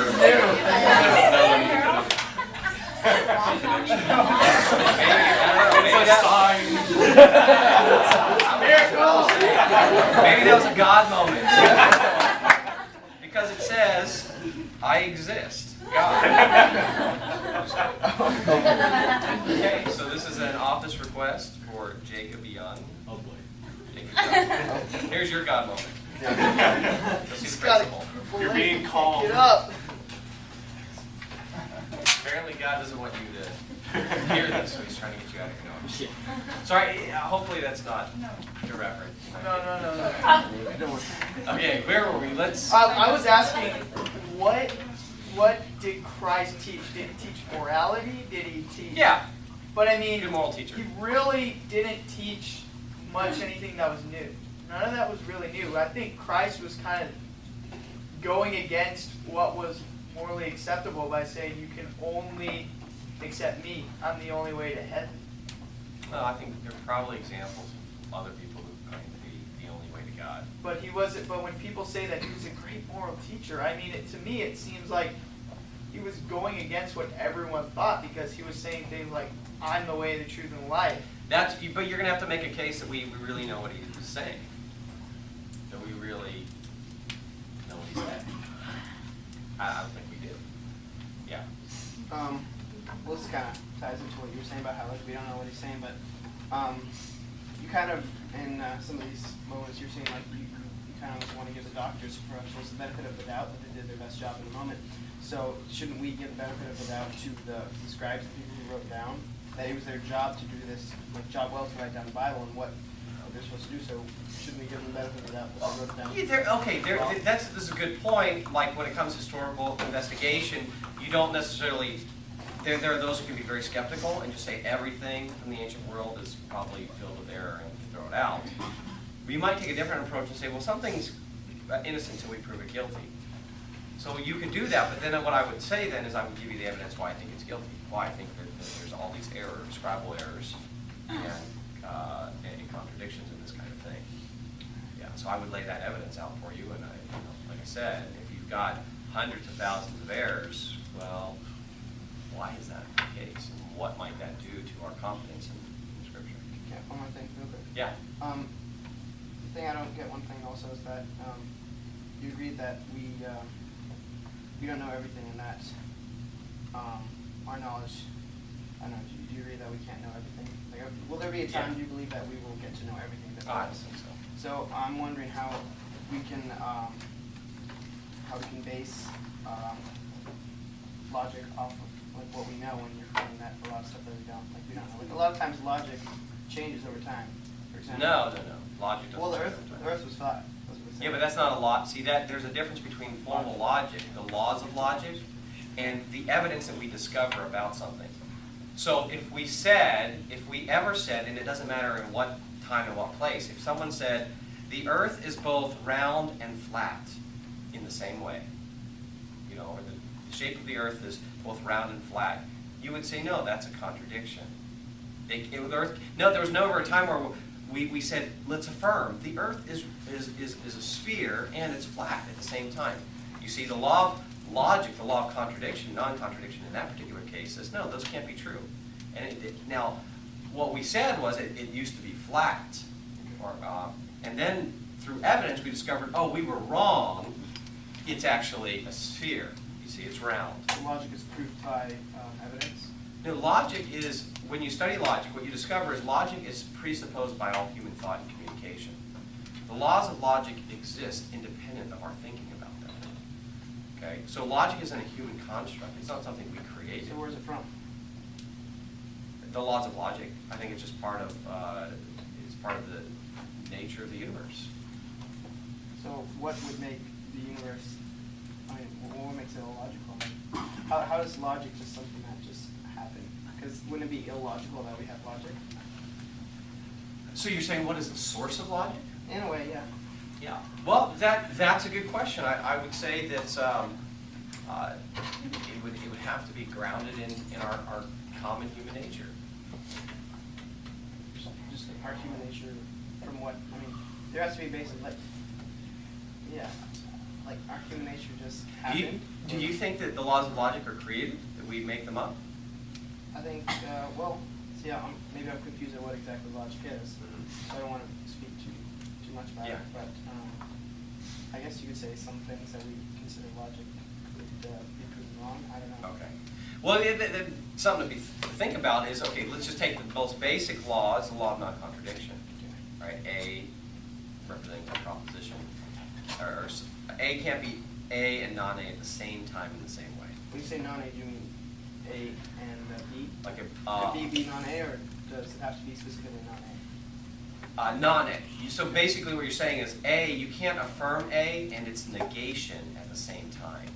Maybe that was a God moment. Because it says, I exist. God. Okay, so this is an office request for Jacob Young. Oh boy. Jacob Young. Here's your God moment. Go see the principal. You're being called. Get up. Apparently God doesn't want you to hear this, so he's trying to get you out of your noise. Sorry, hopefully that's not irreverent. No. Okay, where were we? Let's. I was asking, what did Christ teach? Did he teach morality? Did he teach? Yeah, But I mean, good moral teacher. he really didn't teach much anything that was new. None of that was really new. I think Christ was kind of going against what was morally acceptable by saying you can only accept me. I'm the only way to heaven. Well, I think there are probably examples of other people who claim to be the only way to God. But he wasn't. But when people say that he was a great moral teacher, I mean, to me, it seems like he was going against what everyone thought because he was saying things like, "I'm the way, the truth, and the life." But you're going to have to make a case that we really know what he was saying. That we really know what he said. I don't think we do. Yeah. Well, this kind of ties into what you were saying about how like we don't know what he's saying, but you kind of in some of these moments you're saying like you kind of want to give the doctors professionals the benefit of the doubt that they did their best job in the moment. So shouldn't we give the benefit of the doubt to the scribes, the people who wrote down that it was their job to do this, like job well to write down the Bible and what they're supposed to do? So shouldn't we give them the benefit of the doubt that they wrote it down? Yeah, this is a good point. Like when it comes to historical investigation, you don't necessarily. There are those who can be very skeptical and just say everything from the ancient world is probably filled with error and throw it out. We might take a different approach and say, well, something's innocent until we prove it guilty. So you could do that, but then what I would say then is I would give you the evidence why I think it's guilty, why I think that there's all these errors, scribal errors, and contradictions in this kind of thing. Yeah, so I would lay that evidence out for you, and like I said, if you've got hundreds of thousands of errors, well, why is that the case, and what might that do to our confidence in Scripture? Yeah, one more thing, real quick. Yeah. The thing I don't get, one thing also is that you agreed that we don't know everything, and that our knowledge. I don't know. Do you agree that we can't know everything? Like, will there be a time do you believe that we will get to know everything? I think so. So I'm wondering how we can base logic off of like what we know when you're claiming that a lot of stuff that we don't know. Like a lot of times logic changes over time. For example. No. Logic doesn't. Well, the change over time. Earth was flat. That's what it said. Yeah, but that's not a lot. See, there's a difference between formal logic, the laws of logic, and the evidence that we discover about something. So if we ever said, and it doesn't matter in what time and what place, if someone said, the earth is both round and flat in the same way, or the shape of the earth is both round and flat, you would say, no, that's a contradiction. There was never a time where we said, let's affirm, the earth is a sphere and it's flat at the same time. You see, the law of logic, the law of contradiction, non-contradiction in that particular case says, no, those can't be true. And now, what we said was it used to be flat. And then, through evidence, we discovered, oh, we were wrong. It's actually a sphere. You see, it's round. So logic is proved by evidence? No, logic is, when you study logic, what you discover is logic is presupposed by all human thought and communication. The laws of logic exist independent of our thinking about them. Okay? So logic isn't a human construct. It's not something we created. So where's it from? The laws of logic, I think it's just part of the nature of the universe. So what would make the universe, what makes it illogical? Like, how does logic just something that just happen? Because wouldn't it be illogical that we have logic? So you're saying what is the source of logic? In a way, yeah. Yeah. Well, that's a good question. I would say that it would have to be grounded in our common human nature. Just our human nature from what, there has to be a basis, like, yeah, like our human nature just Do you, happened. do you think that the laws of logic are created, that we make them up? I think, well, so yeah, maybe I'm confused at what exactly logic is, so I don't want to speak too much about Yeah. it, but I guess you could say some things that we consider logic could be proven wrong. I don't know. Okay. Well, something to think about is, okay, let's just take the most basic law, it's the law of non-contradiction, right? A representing a proposition, or A can't be A and non-A at the same time in the same way. When you say non-A, do you mean A and B? Like Could B be non-A, or does it have to be specifically non-A? Non-A. So basically what you're saying is A, you can't affirm A and its negation at the same time.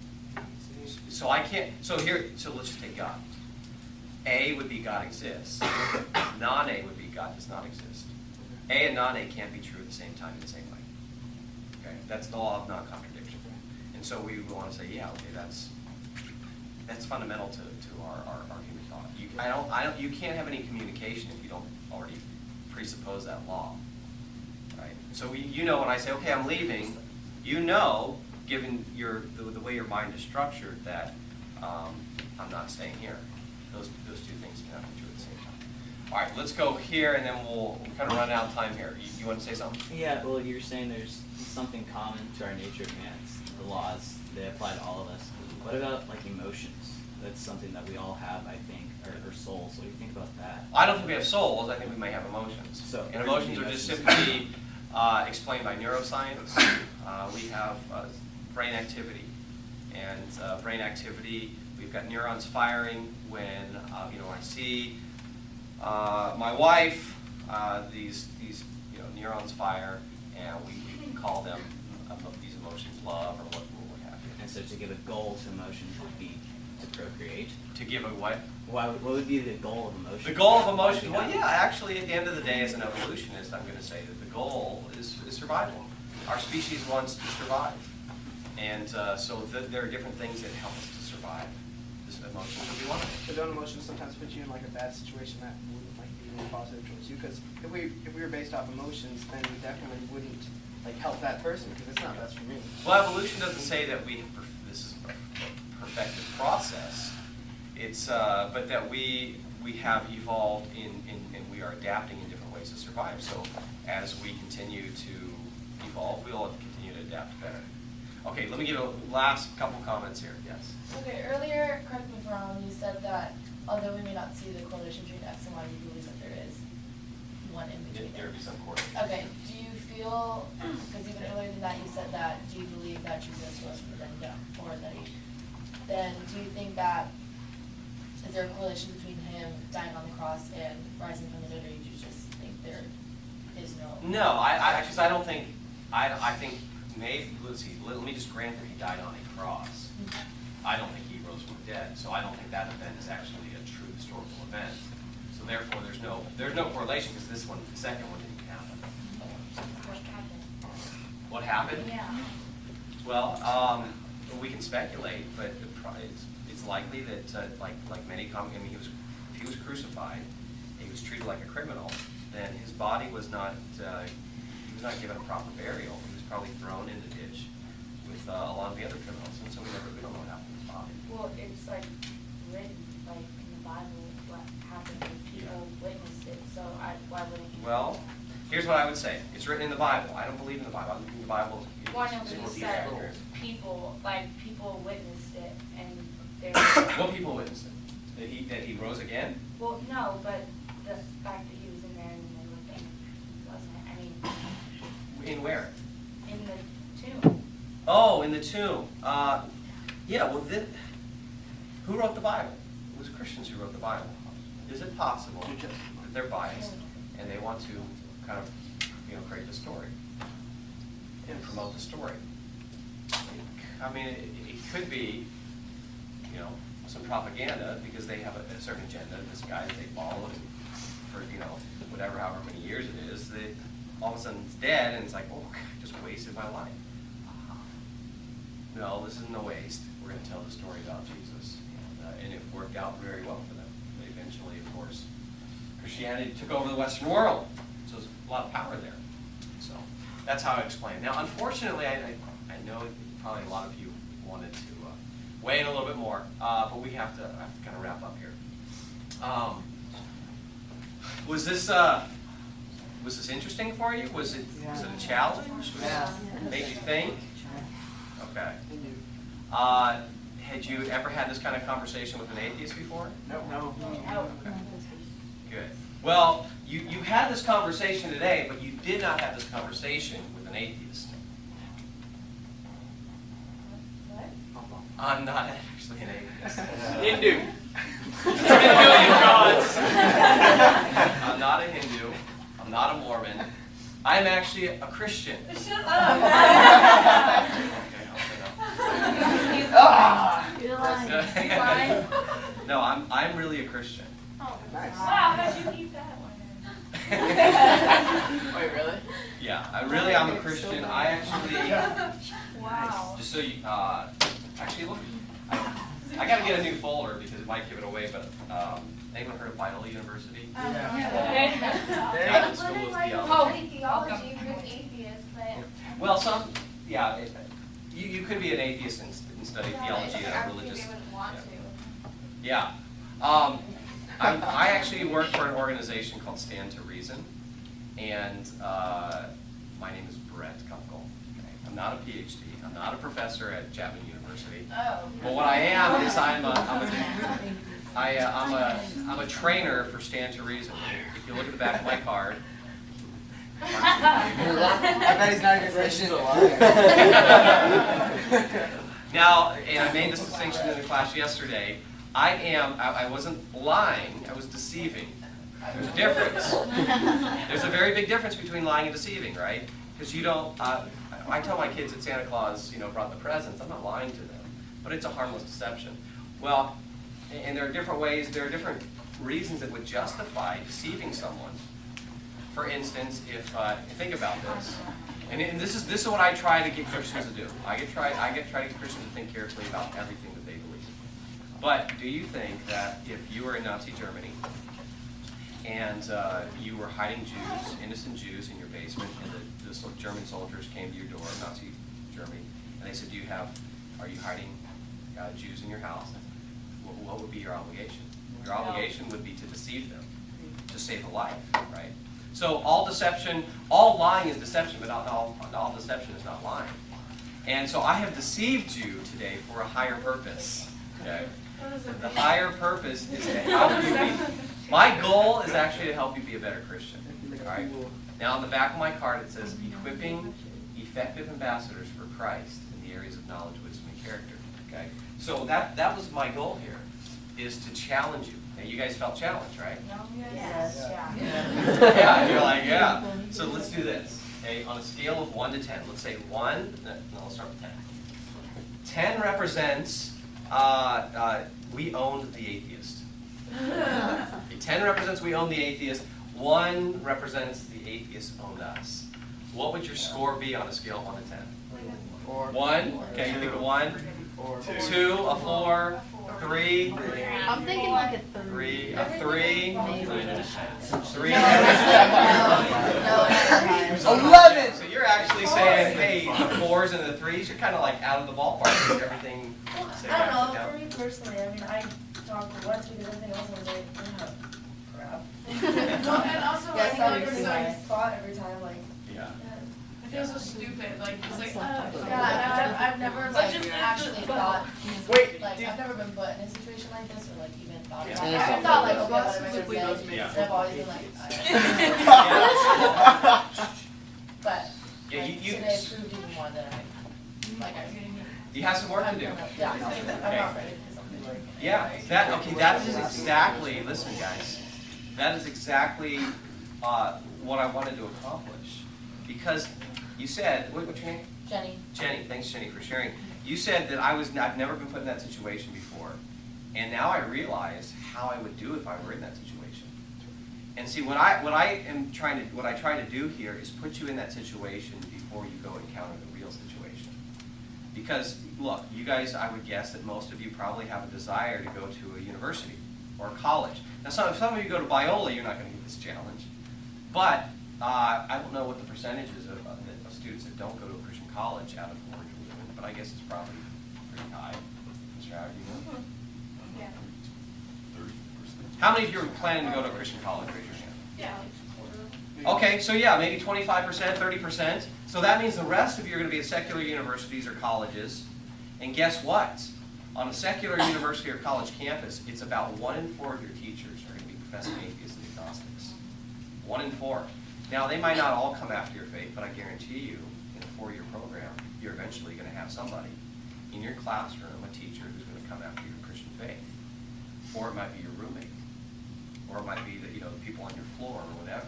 So I can't, so let's just take God. A would be God exists. Non-A would be God does not exist. A and non-A can't be true at the same time in the same way. Okay, that's the law of non-contradiction. And so we want to say, yeah, okay, that's fundamental to our human thought. You can't have any communication if you don't already presuppose that law, right? So you know when I say, okay, I'm leaving, you know, given the way your mind is structured, that I'm not staying here. Those two things cannot be true at the same time. All right, let's go here, and then we'll kind of run out of time here. You want to say something? Yeah, well, you're saying there's something common to our nature, and it's the laws, they apply to all of us. What about, like, emotions? That's something that we all have, I think, or souls. What do you think about that? I don't think we have souls. I think we may have emotions. So, and emotions are just simply explained by neuroscience. We have brain activity. And brain activity, we've got neurons firing when, I see my wife, these neurons fire, and we can call them these emotions love or what have you. And so to give a goal to emotions would be to procreate. To give a what? What would be the goal of emotions? The goal of emotions, well, yeah, actually, at the end of the day, as an evolutionist, I'm going to say that the goal is survival. Our species wants to survive. And so there are different things that help us to survive. This emotion would be one of them. But don't emotions sometimes put you in like a bad situation that wouldn't like be really positive towards you? Because if we were based off emotions, then we definitely wouldn't like help that person because it's not best for me. Well, evolution doesn't say that this is a perfected process. It's but that we have evolved and we are adapting in different ways to survive. So as we continue to evolve, we'll continue to adapt better. Okay, let me give a last couple comments here. Yes. Okay, earlier, correct me if I'm wrong, you said that although we may not see the correlation between X and Y, you believe that there is one in between There there. be some correlation. Okay, do you feel, because even earlier than that you said that, do you believe that Jesus was then or that then do you think that, is there a correlation between him dying on the cross and rising from the dead, or do you just think there is no? No, I don't think, I think maybe, let's see, let me just grant that he died on a cross. I don't think he rose from the dead, so I don't think that event is actually a true historical event. So therefore, there's no correlation because the second one didn't happen. What happened? What happened? Yeah. Well, we can speculate, but it's likely that like many if he was crucified, he was treated like a criminal, then his body was not he was not given a proper burial. He was probably thrown in the ditch with a lot of the other criminals, and so we don't know what happened to his body. Well, it's like written, like in the Bible, what happened when people witnessed it, so why wouldn't you? Well, here's what I would say. It's written in the Bible. I don't believe in the Bible. I believe the Bible is Well, I know what you supposed to be said, literal. people witnessed it, and they What people witnessed it? That he rose again? well, no, but the fact that he was in there and they looked at him, wasn't it? I mean, In where? in the tomb. Oh, in the tomb. Yeah, well, who wrote the Bible? It was Christians who wrote the Bible. Is it possible that they're biased and they want to kind of, create the story and promote the story? I mean, it could be, some propaganda because they have a certain agenda. This guy that they follow and for, whatever, however many years it is, they all of a sudden it's dead and it's like, oh, I just wasted my life. No, this isn't a waste. We're going to tell the story about Jesus. And it worked out very well for them. They eventually, of course, Christianity took over the Western world. So there's a lot of power there. So that's how I explain. Now, unfortunately, I know probably a lot of you wanted to weigh in a little bit more, but we have to kind of wrap up here. Was this interesting for you? Was it a challenge? Made you think? Okay. Had you ever had this kind of conversation with an atheist before? No. Okay. Good. Well, you had this conversation today, but you did not have this conversation with an atheist. What? I'm not actually an atheist. Hindu. I'm not a Hindu. I'm not a Mormon. I'm actually a Christian. Shut Okay, up. I'll shut up. You're lying. You're lying. No, I'm really a Christian. Oh, Nice. wow, how'd you keep that one in? Wait, really? Yeah, I'm a Christian. I actually, Wow. just so you, actually look, I gotta get a new folder because it might give it away, but, anyone heard of Biola University? Maven School of Theology. Holy theology, you're an atheist, but. Well, you could be an atheist and study theology at a religious. They wouldn't want to. Yeah. I actually work for an organization called Stand to Reason, and my name is Brett Kunkle. Okay. I'm not a PhD. I'm not a professor at Chapman University. Oh. But what I am is I'm a trainer for Stand to Reason. If you look at the back of my card. I bet he's not even Christian. Now, and I made this distinction in the class yesterday. I wasn't lying, I was deceiving. There's a difference. There's a very big difference between lying and deceiving, right? Because you don't, I tell my kids that Santa Claus, brought the presents. I'm not lying to them, but it's a harmless deception. Well, and there are different ways, there are different reasons that would justify deceiving someone. For instance, if think about this, and this is what I try to get Christians to do. I try to get Christians to think carefully about everything that they believe. But do you think that if you were in Nazi Germany and you were hiding Jews, innocent Jews in your basement, and the German soldiers came to your door, Nazi Germany, and they said, are you hiding Jews in your house? What would be your obligation? Your obligation would be to deceive them, to save a life, right? So all lying is deception, but not all deception is not lying. And so I have deceived you today for a higher purpose. Okay? The higher purpose is to help you be. My goal is actually to help you be a better Christian. All right? Now on the back of my card it says equipping effective ambassadors for Christ in the areas of knowledge, wisdom, and character. Okay? So that was my goal here, is to challenge you. Now you guys felt challenged, right? Yes. Yeah, you're like, yeah. So let's do this. Okay, on a scale of 1 to 10, let's say 1. No, let's start with 10. 10 represents we owned the atheist. Okay, 10 represents we owned the atheist. 1 represents the atheist owned us. What would your score be on a scale of 1 to 10? 4. 1. Okay, you think of 1. 4. 2, a 4, 3. I'm thinking like a 3, a 3. 3. 11. So you're actually saying, hey, the 4s and the 3s, you're kind of like out of the ballpark. Is everything? I don't know, for me personally, I mean, I talked to once because everything else was like, crap. Well, and also, Yeah, I so feel like you're there's right. a spot every time, like, Yeah. I feel so stupid, like, it's like, I've never like just actually thought. Wait, Like did- I've never been put in a situation like this, or like even thought about Yeah. it. I thought like, okay, what am I Simply gonna those say? make Yeah. And I've always been like, but Yeah, like, you today proved even more that I have some work to do. Yeah, I'm not ready for something like. Yeah, that is exactly, listen guys, that is exactly what I wanted to accomplish. Because you said, what's your name? Jenny. Jenny, thanks Jenny for sharing. You said that I've never been put in that situation before. And now I realize how I would do if I were in that situation. And see, what I try to do here is put you in that situation before you go encounter the real situation. Because, look, you guys, I would guess that most of you probably have a desire to go to a university or a college. Now, some of you go to Biola, you're not going to get this challenge. But I don't know what the percentage is of students that don't go to a Christian college out of 400 I guess it's probably pretty high. Mr. Howard, you know? Yeah. 30%. How many of you are planning to go to a Christian college? Raise your hand. Yeah, like quarter. Okay, so yeah, maybe 25%, 30%. So that means the rest of you are going to be at secular universities or colleges. And guess what? On a secular university or college campus, it's about 1 in 4 of your teachers are going to be professing atheists and agnostics. 1 in 4. Now, they might not all come after your faith, but I guarantee you, in a 4-year program, you're eventually going to have somebody in your classroom, a teacher, who's going to come after your Christian faith. Or it might be your roommate. Or it might be the people on your floor or whatever.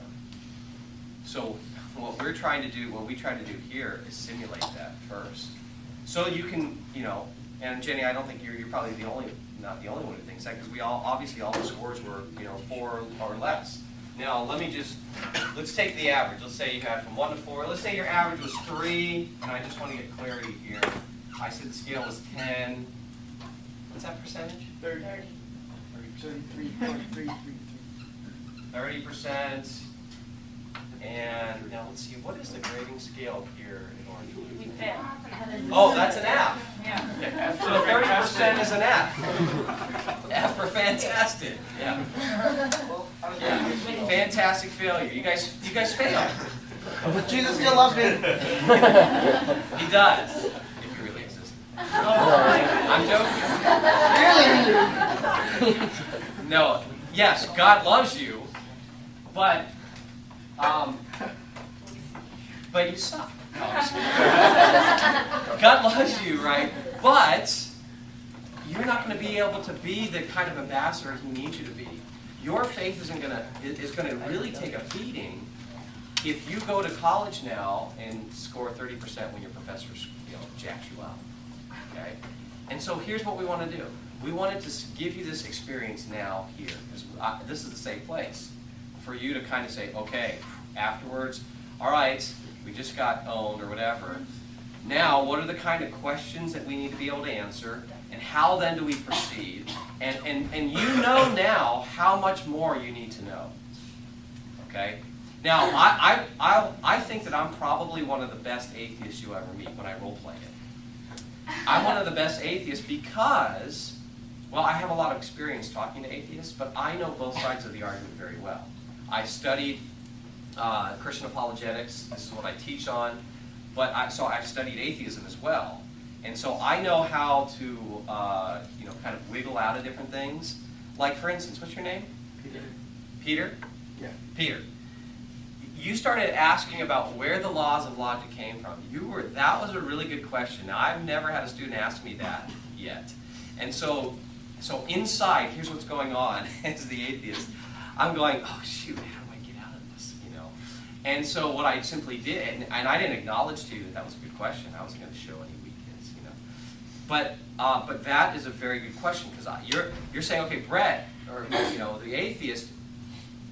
So what we try to do here is simulate that first. So you can, and Jenny, I don't think you're probably not the only one who thinks that, because we obviously all the scores were, 4 or less. Now, let's take the average. Let's say you had from 1 to 4. Let's say your average was 3, and I just want to get clarity here. I said the scale was 10. What's that percentage? 30. 30%. And now let's see, what is the grading scale here in Orange? We failed. Oh, that's an F. Yeah. So 30% is an F. F for fantastic. Yeah. Yeah. Fantastic failure. You guys failed. But Jesus still loves me. He does. If he really exists. I'm joking. Really? No. Yes, God loves you, but you suck. No, I'm just kidding. God loves you, right? But you're not going to be able to be the kind of ambassador He needs you to be. Your faith is going to really take a beating if you go to college now and score 30% when your professor jacks you up. Okay? And so here's what we want to do. We wanted to give you this experience now here, because this is the safe place for you to kind of say, okay, afterwards, all right, we just got owned or whatever. Now, what are the kind of questions that we need to be able to answer, and how then do we proceed? And you know now how much more you need to know. Okay? Now, I think that I'm probably one of the best atheists you ever meet when I role-play it. I'm one of the best atheists because, well, I have a lot of experience talking to atheists, but I know both sides of the argument very well. I studied Christian apologetics. This is what I teach on. But so I've studied atheism as well. And so I know how to, kind of wiggle out of different things. Like, for instance, what's your name? Peter. Peter? Yeah. Peter. You started asking about where the laws of logic came from. That was a really good question. Now, I've never had a student ask me that yet. And so inside, here's what's going on as the atheist. I'm going, oh, shoot, how do I get out of this? And so what I simply did, and I didn't acknowledge to you that was a good question. I wasn't going to show any weakness, But that is a very good question, because you're saying, okay, Brett, or the atheist,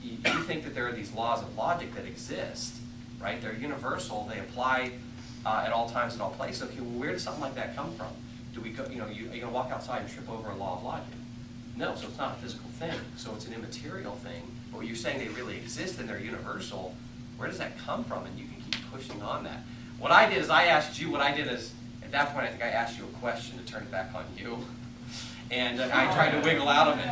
you think that there are these laws of logic that exist, right? They're universal. They apply at all times and all places. Okay, well, where does something like that come from? Do we go? Are you going to walk outside and trip over a law of logic? No, so it's not a physical thing. So it's an immaterial thing. But you're saying they really exist and they're universal. Where does that come from? And you can keep pushing on that. What I did is I asked you. What I did is at that point I think I asked you a question to turn it back on you. And I tried to wiggle out of it.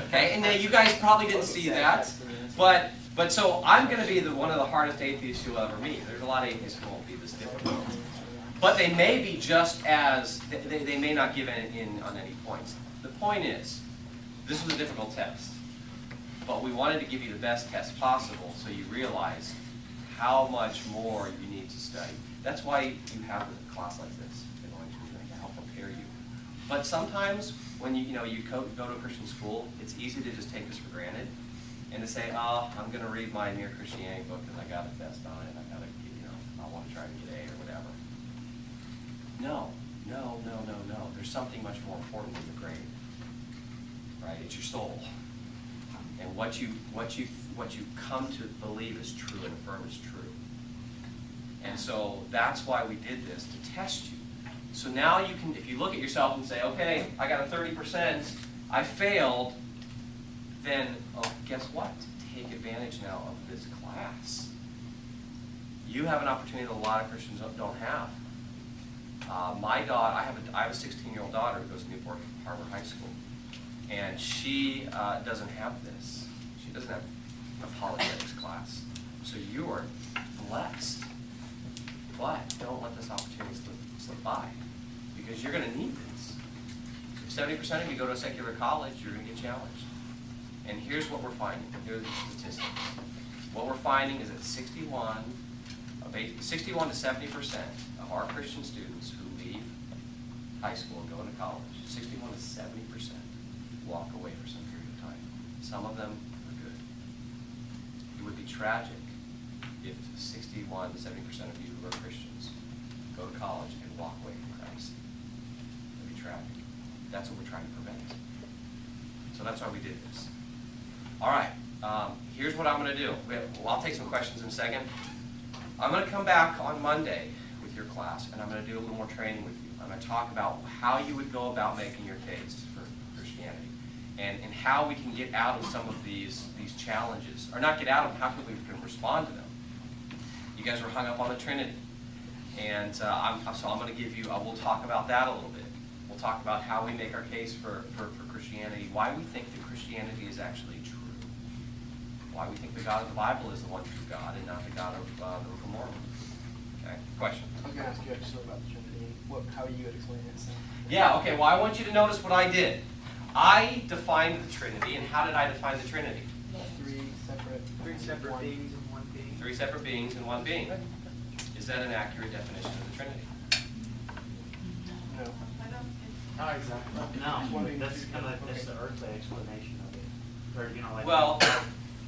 Okay, and you guys probably didn't see that, but so I'm going to be one of the hardest atheists you'll ever meet. There's a lot of atheists who won't be this difficult, but they may be just as they may not give in on any points. The point is, this was a difficult test, but we wanted to give you the best test possible so you realize how much more you need to study. That's why you have a class like this in order to help prepare you. But sometimes when you go to a Christian school, it's easy to just take this for granted and to say, oh, I'm going to read my Mere Christianity book because I got a test on it. I want to try to get A or whatever. No. There's something much more important than the grade, right? It's your soul, and what you come to believe is true and affirm is true. And so that's why we did this, to test you. So now you can, if you look at yourself and say, okay, I got a 30%, I failed, then, oh, guess what? Take advantage now of this class. You have an opportunity that a lot of Christians don't have. My daughter, I have a 16-year-old daughter who goes to Newport Harbor High School, and she doesn't have this. She doesn't have apologetics class. So you are blessed, but don't let this opportunity slip by, because you're going to need this. If 70% of you go to a secular college, you're going to get challenged. And here's what we're finding. Here are the statistics. What we're finding is that 61 to 70% of our Christian students who leave high school and go into college, 61 to 70% walk away for some period of time. Some of them are good. It would be tragic if 61 to 70% of you who are Christians go to college and walk away from Christ. It would be tragic. That's what we're trying to prevent. So that's why we did this. All right, here's what I'm going to do. I'll take some questions in a second. I'm going to come back on Monday with your class, and I'm going to do a little more training with you. I'm going to talk about how you would go about making your case for Christianity, and how we can get out of some of these challenges. Or not get out of them, how can we respond to them? You guys were hung up on the Trinity. And so I'm going to give you, we'll talk about that a little bit. We'll talk about how we make our case for Christianity, why we think that Christianity is actually true, why we think the God of the Bible is the one true God and not the God of the Book of Mormon. Okay, question? I was going to ask you actually about the Trinity and how you would explain it. So. Yeah, okay, well I want you to notice what I did. I defined the Trinity, and how did I define the Trinity? Three separate beings and one being. Three separate beings and one being. Is that an accurate definition of the Trinity? No. Not exactly. No, that's kind of Okay. just the earthly explanation of it. Or, you know, like. Well,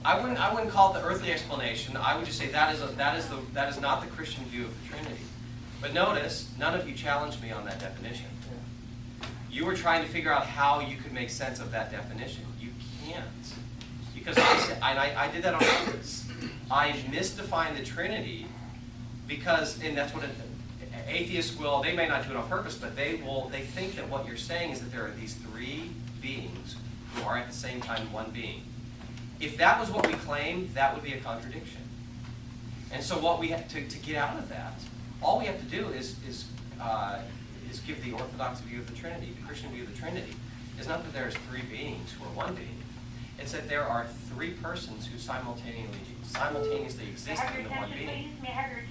I wouldn't call it the earthly explanation. I would just say that is not the Christian view of the Trinity. But notice, none of you challenged me on that definition. You were trying to figure out how you could make sense of that definition. You can't. Because I did that on purpose. I misdefined the Trinity because, and that's what atheists will, they may not do it on purpose, but they think that what you're saying is that there are these three beings who are at the same time one being. If that was what we claimed, that would be a contradiction. And so what we have to get out of that, all we have to do is give the Orthodox view of the Trinity, the Christian view of the Trinity. It's not that there's three beings who are one being. It's that there are three persons who simultaneously exist in the one being.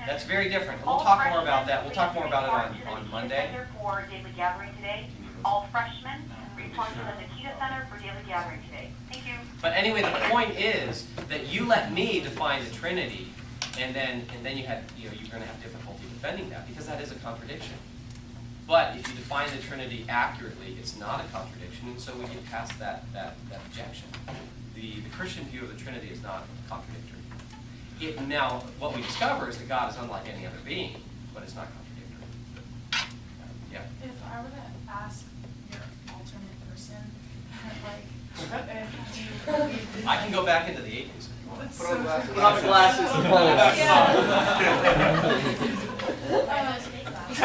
That's very different. We'll talk more about that. We'll talk more about it on Monday. For daily gathering today. All freshmen report to the Nikita Center for daily gathering today. Thank you. But anyway, the point is that you let me define the Trinity, and then you're going to have difficulty defending that because that is a contradiction. But if you define the Trinity accurately, it's not a contradiction, and so we get past that objection. The Christian view of the Trinity is not contradictory. Now, what we discover is that God is unlike any other being, but it's not contradictory. Yeah. If I were to ask your alternate person, like, if you believe in... I can go back into the atheism. That's Put on so glasses. true. Put on the glasses. Yeah. I know, snake glass.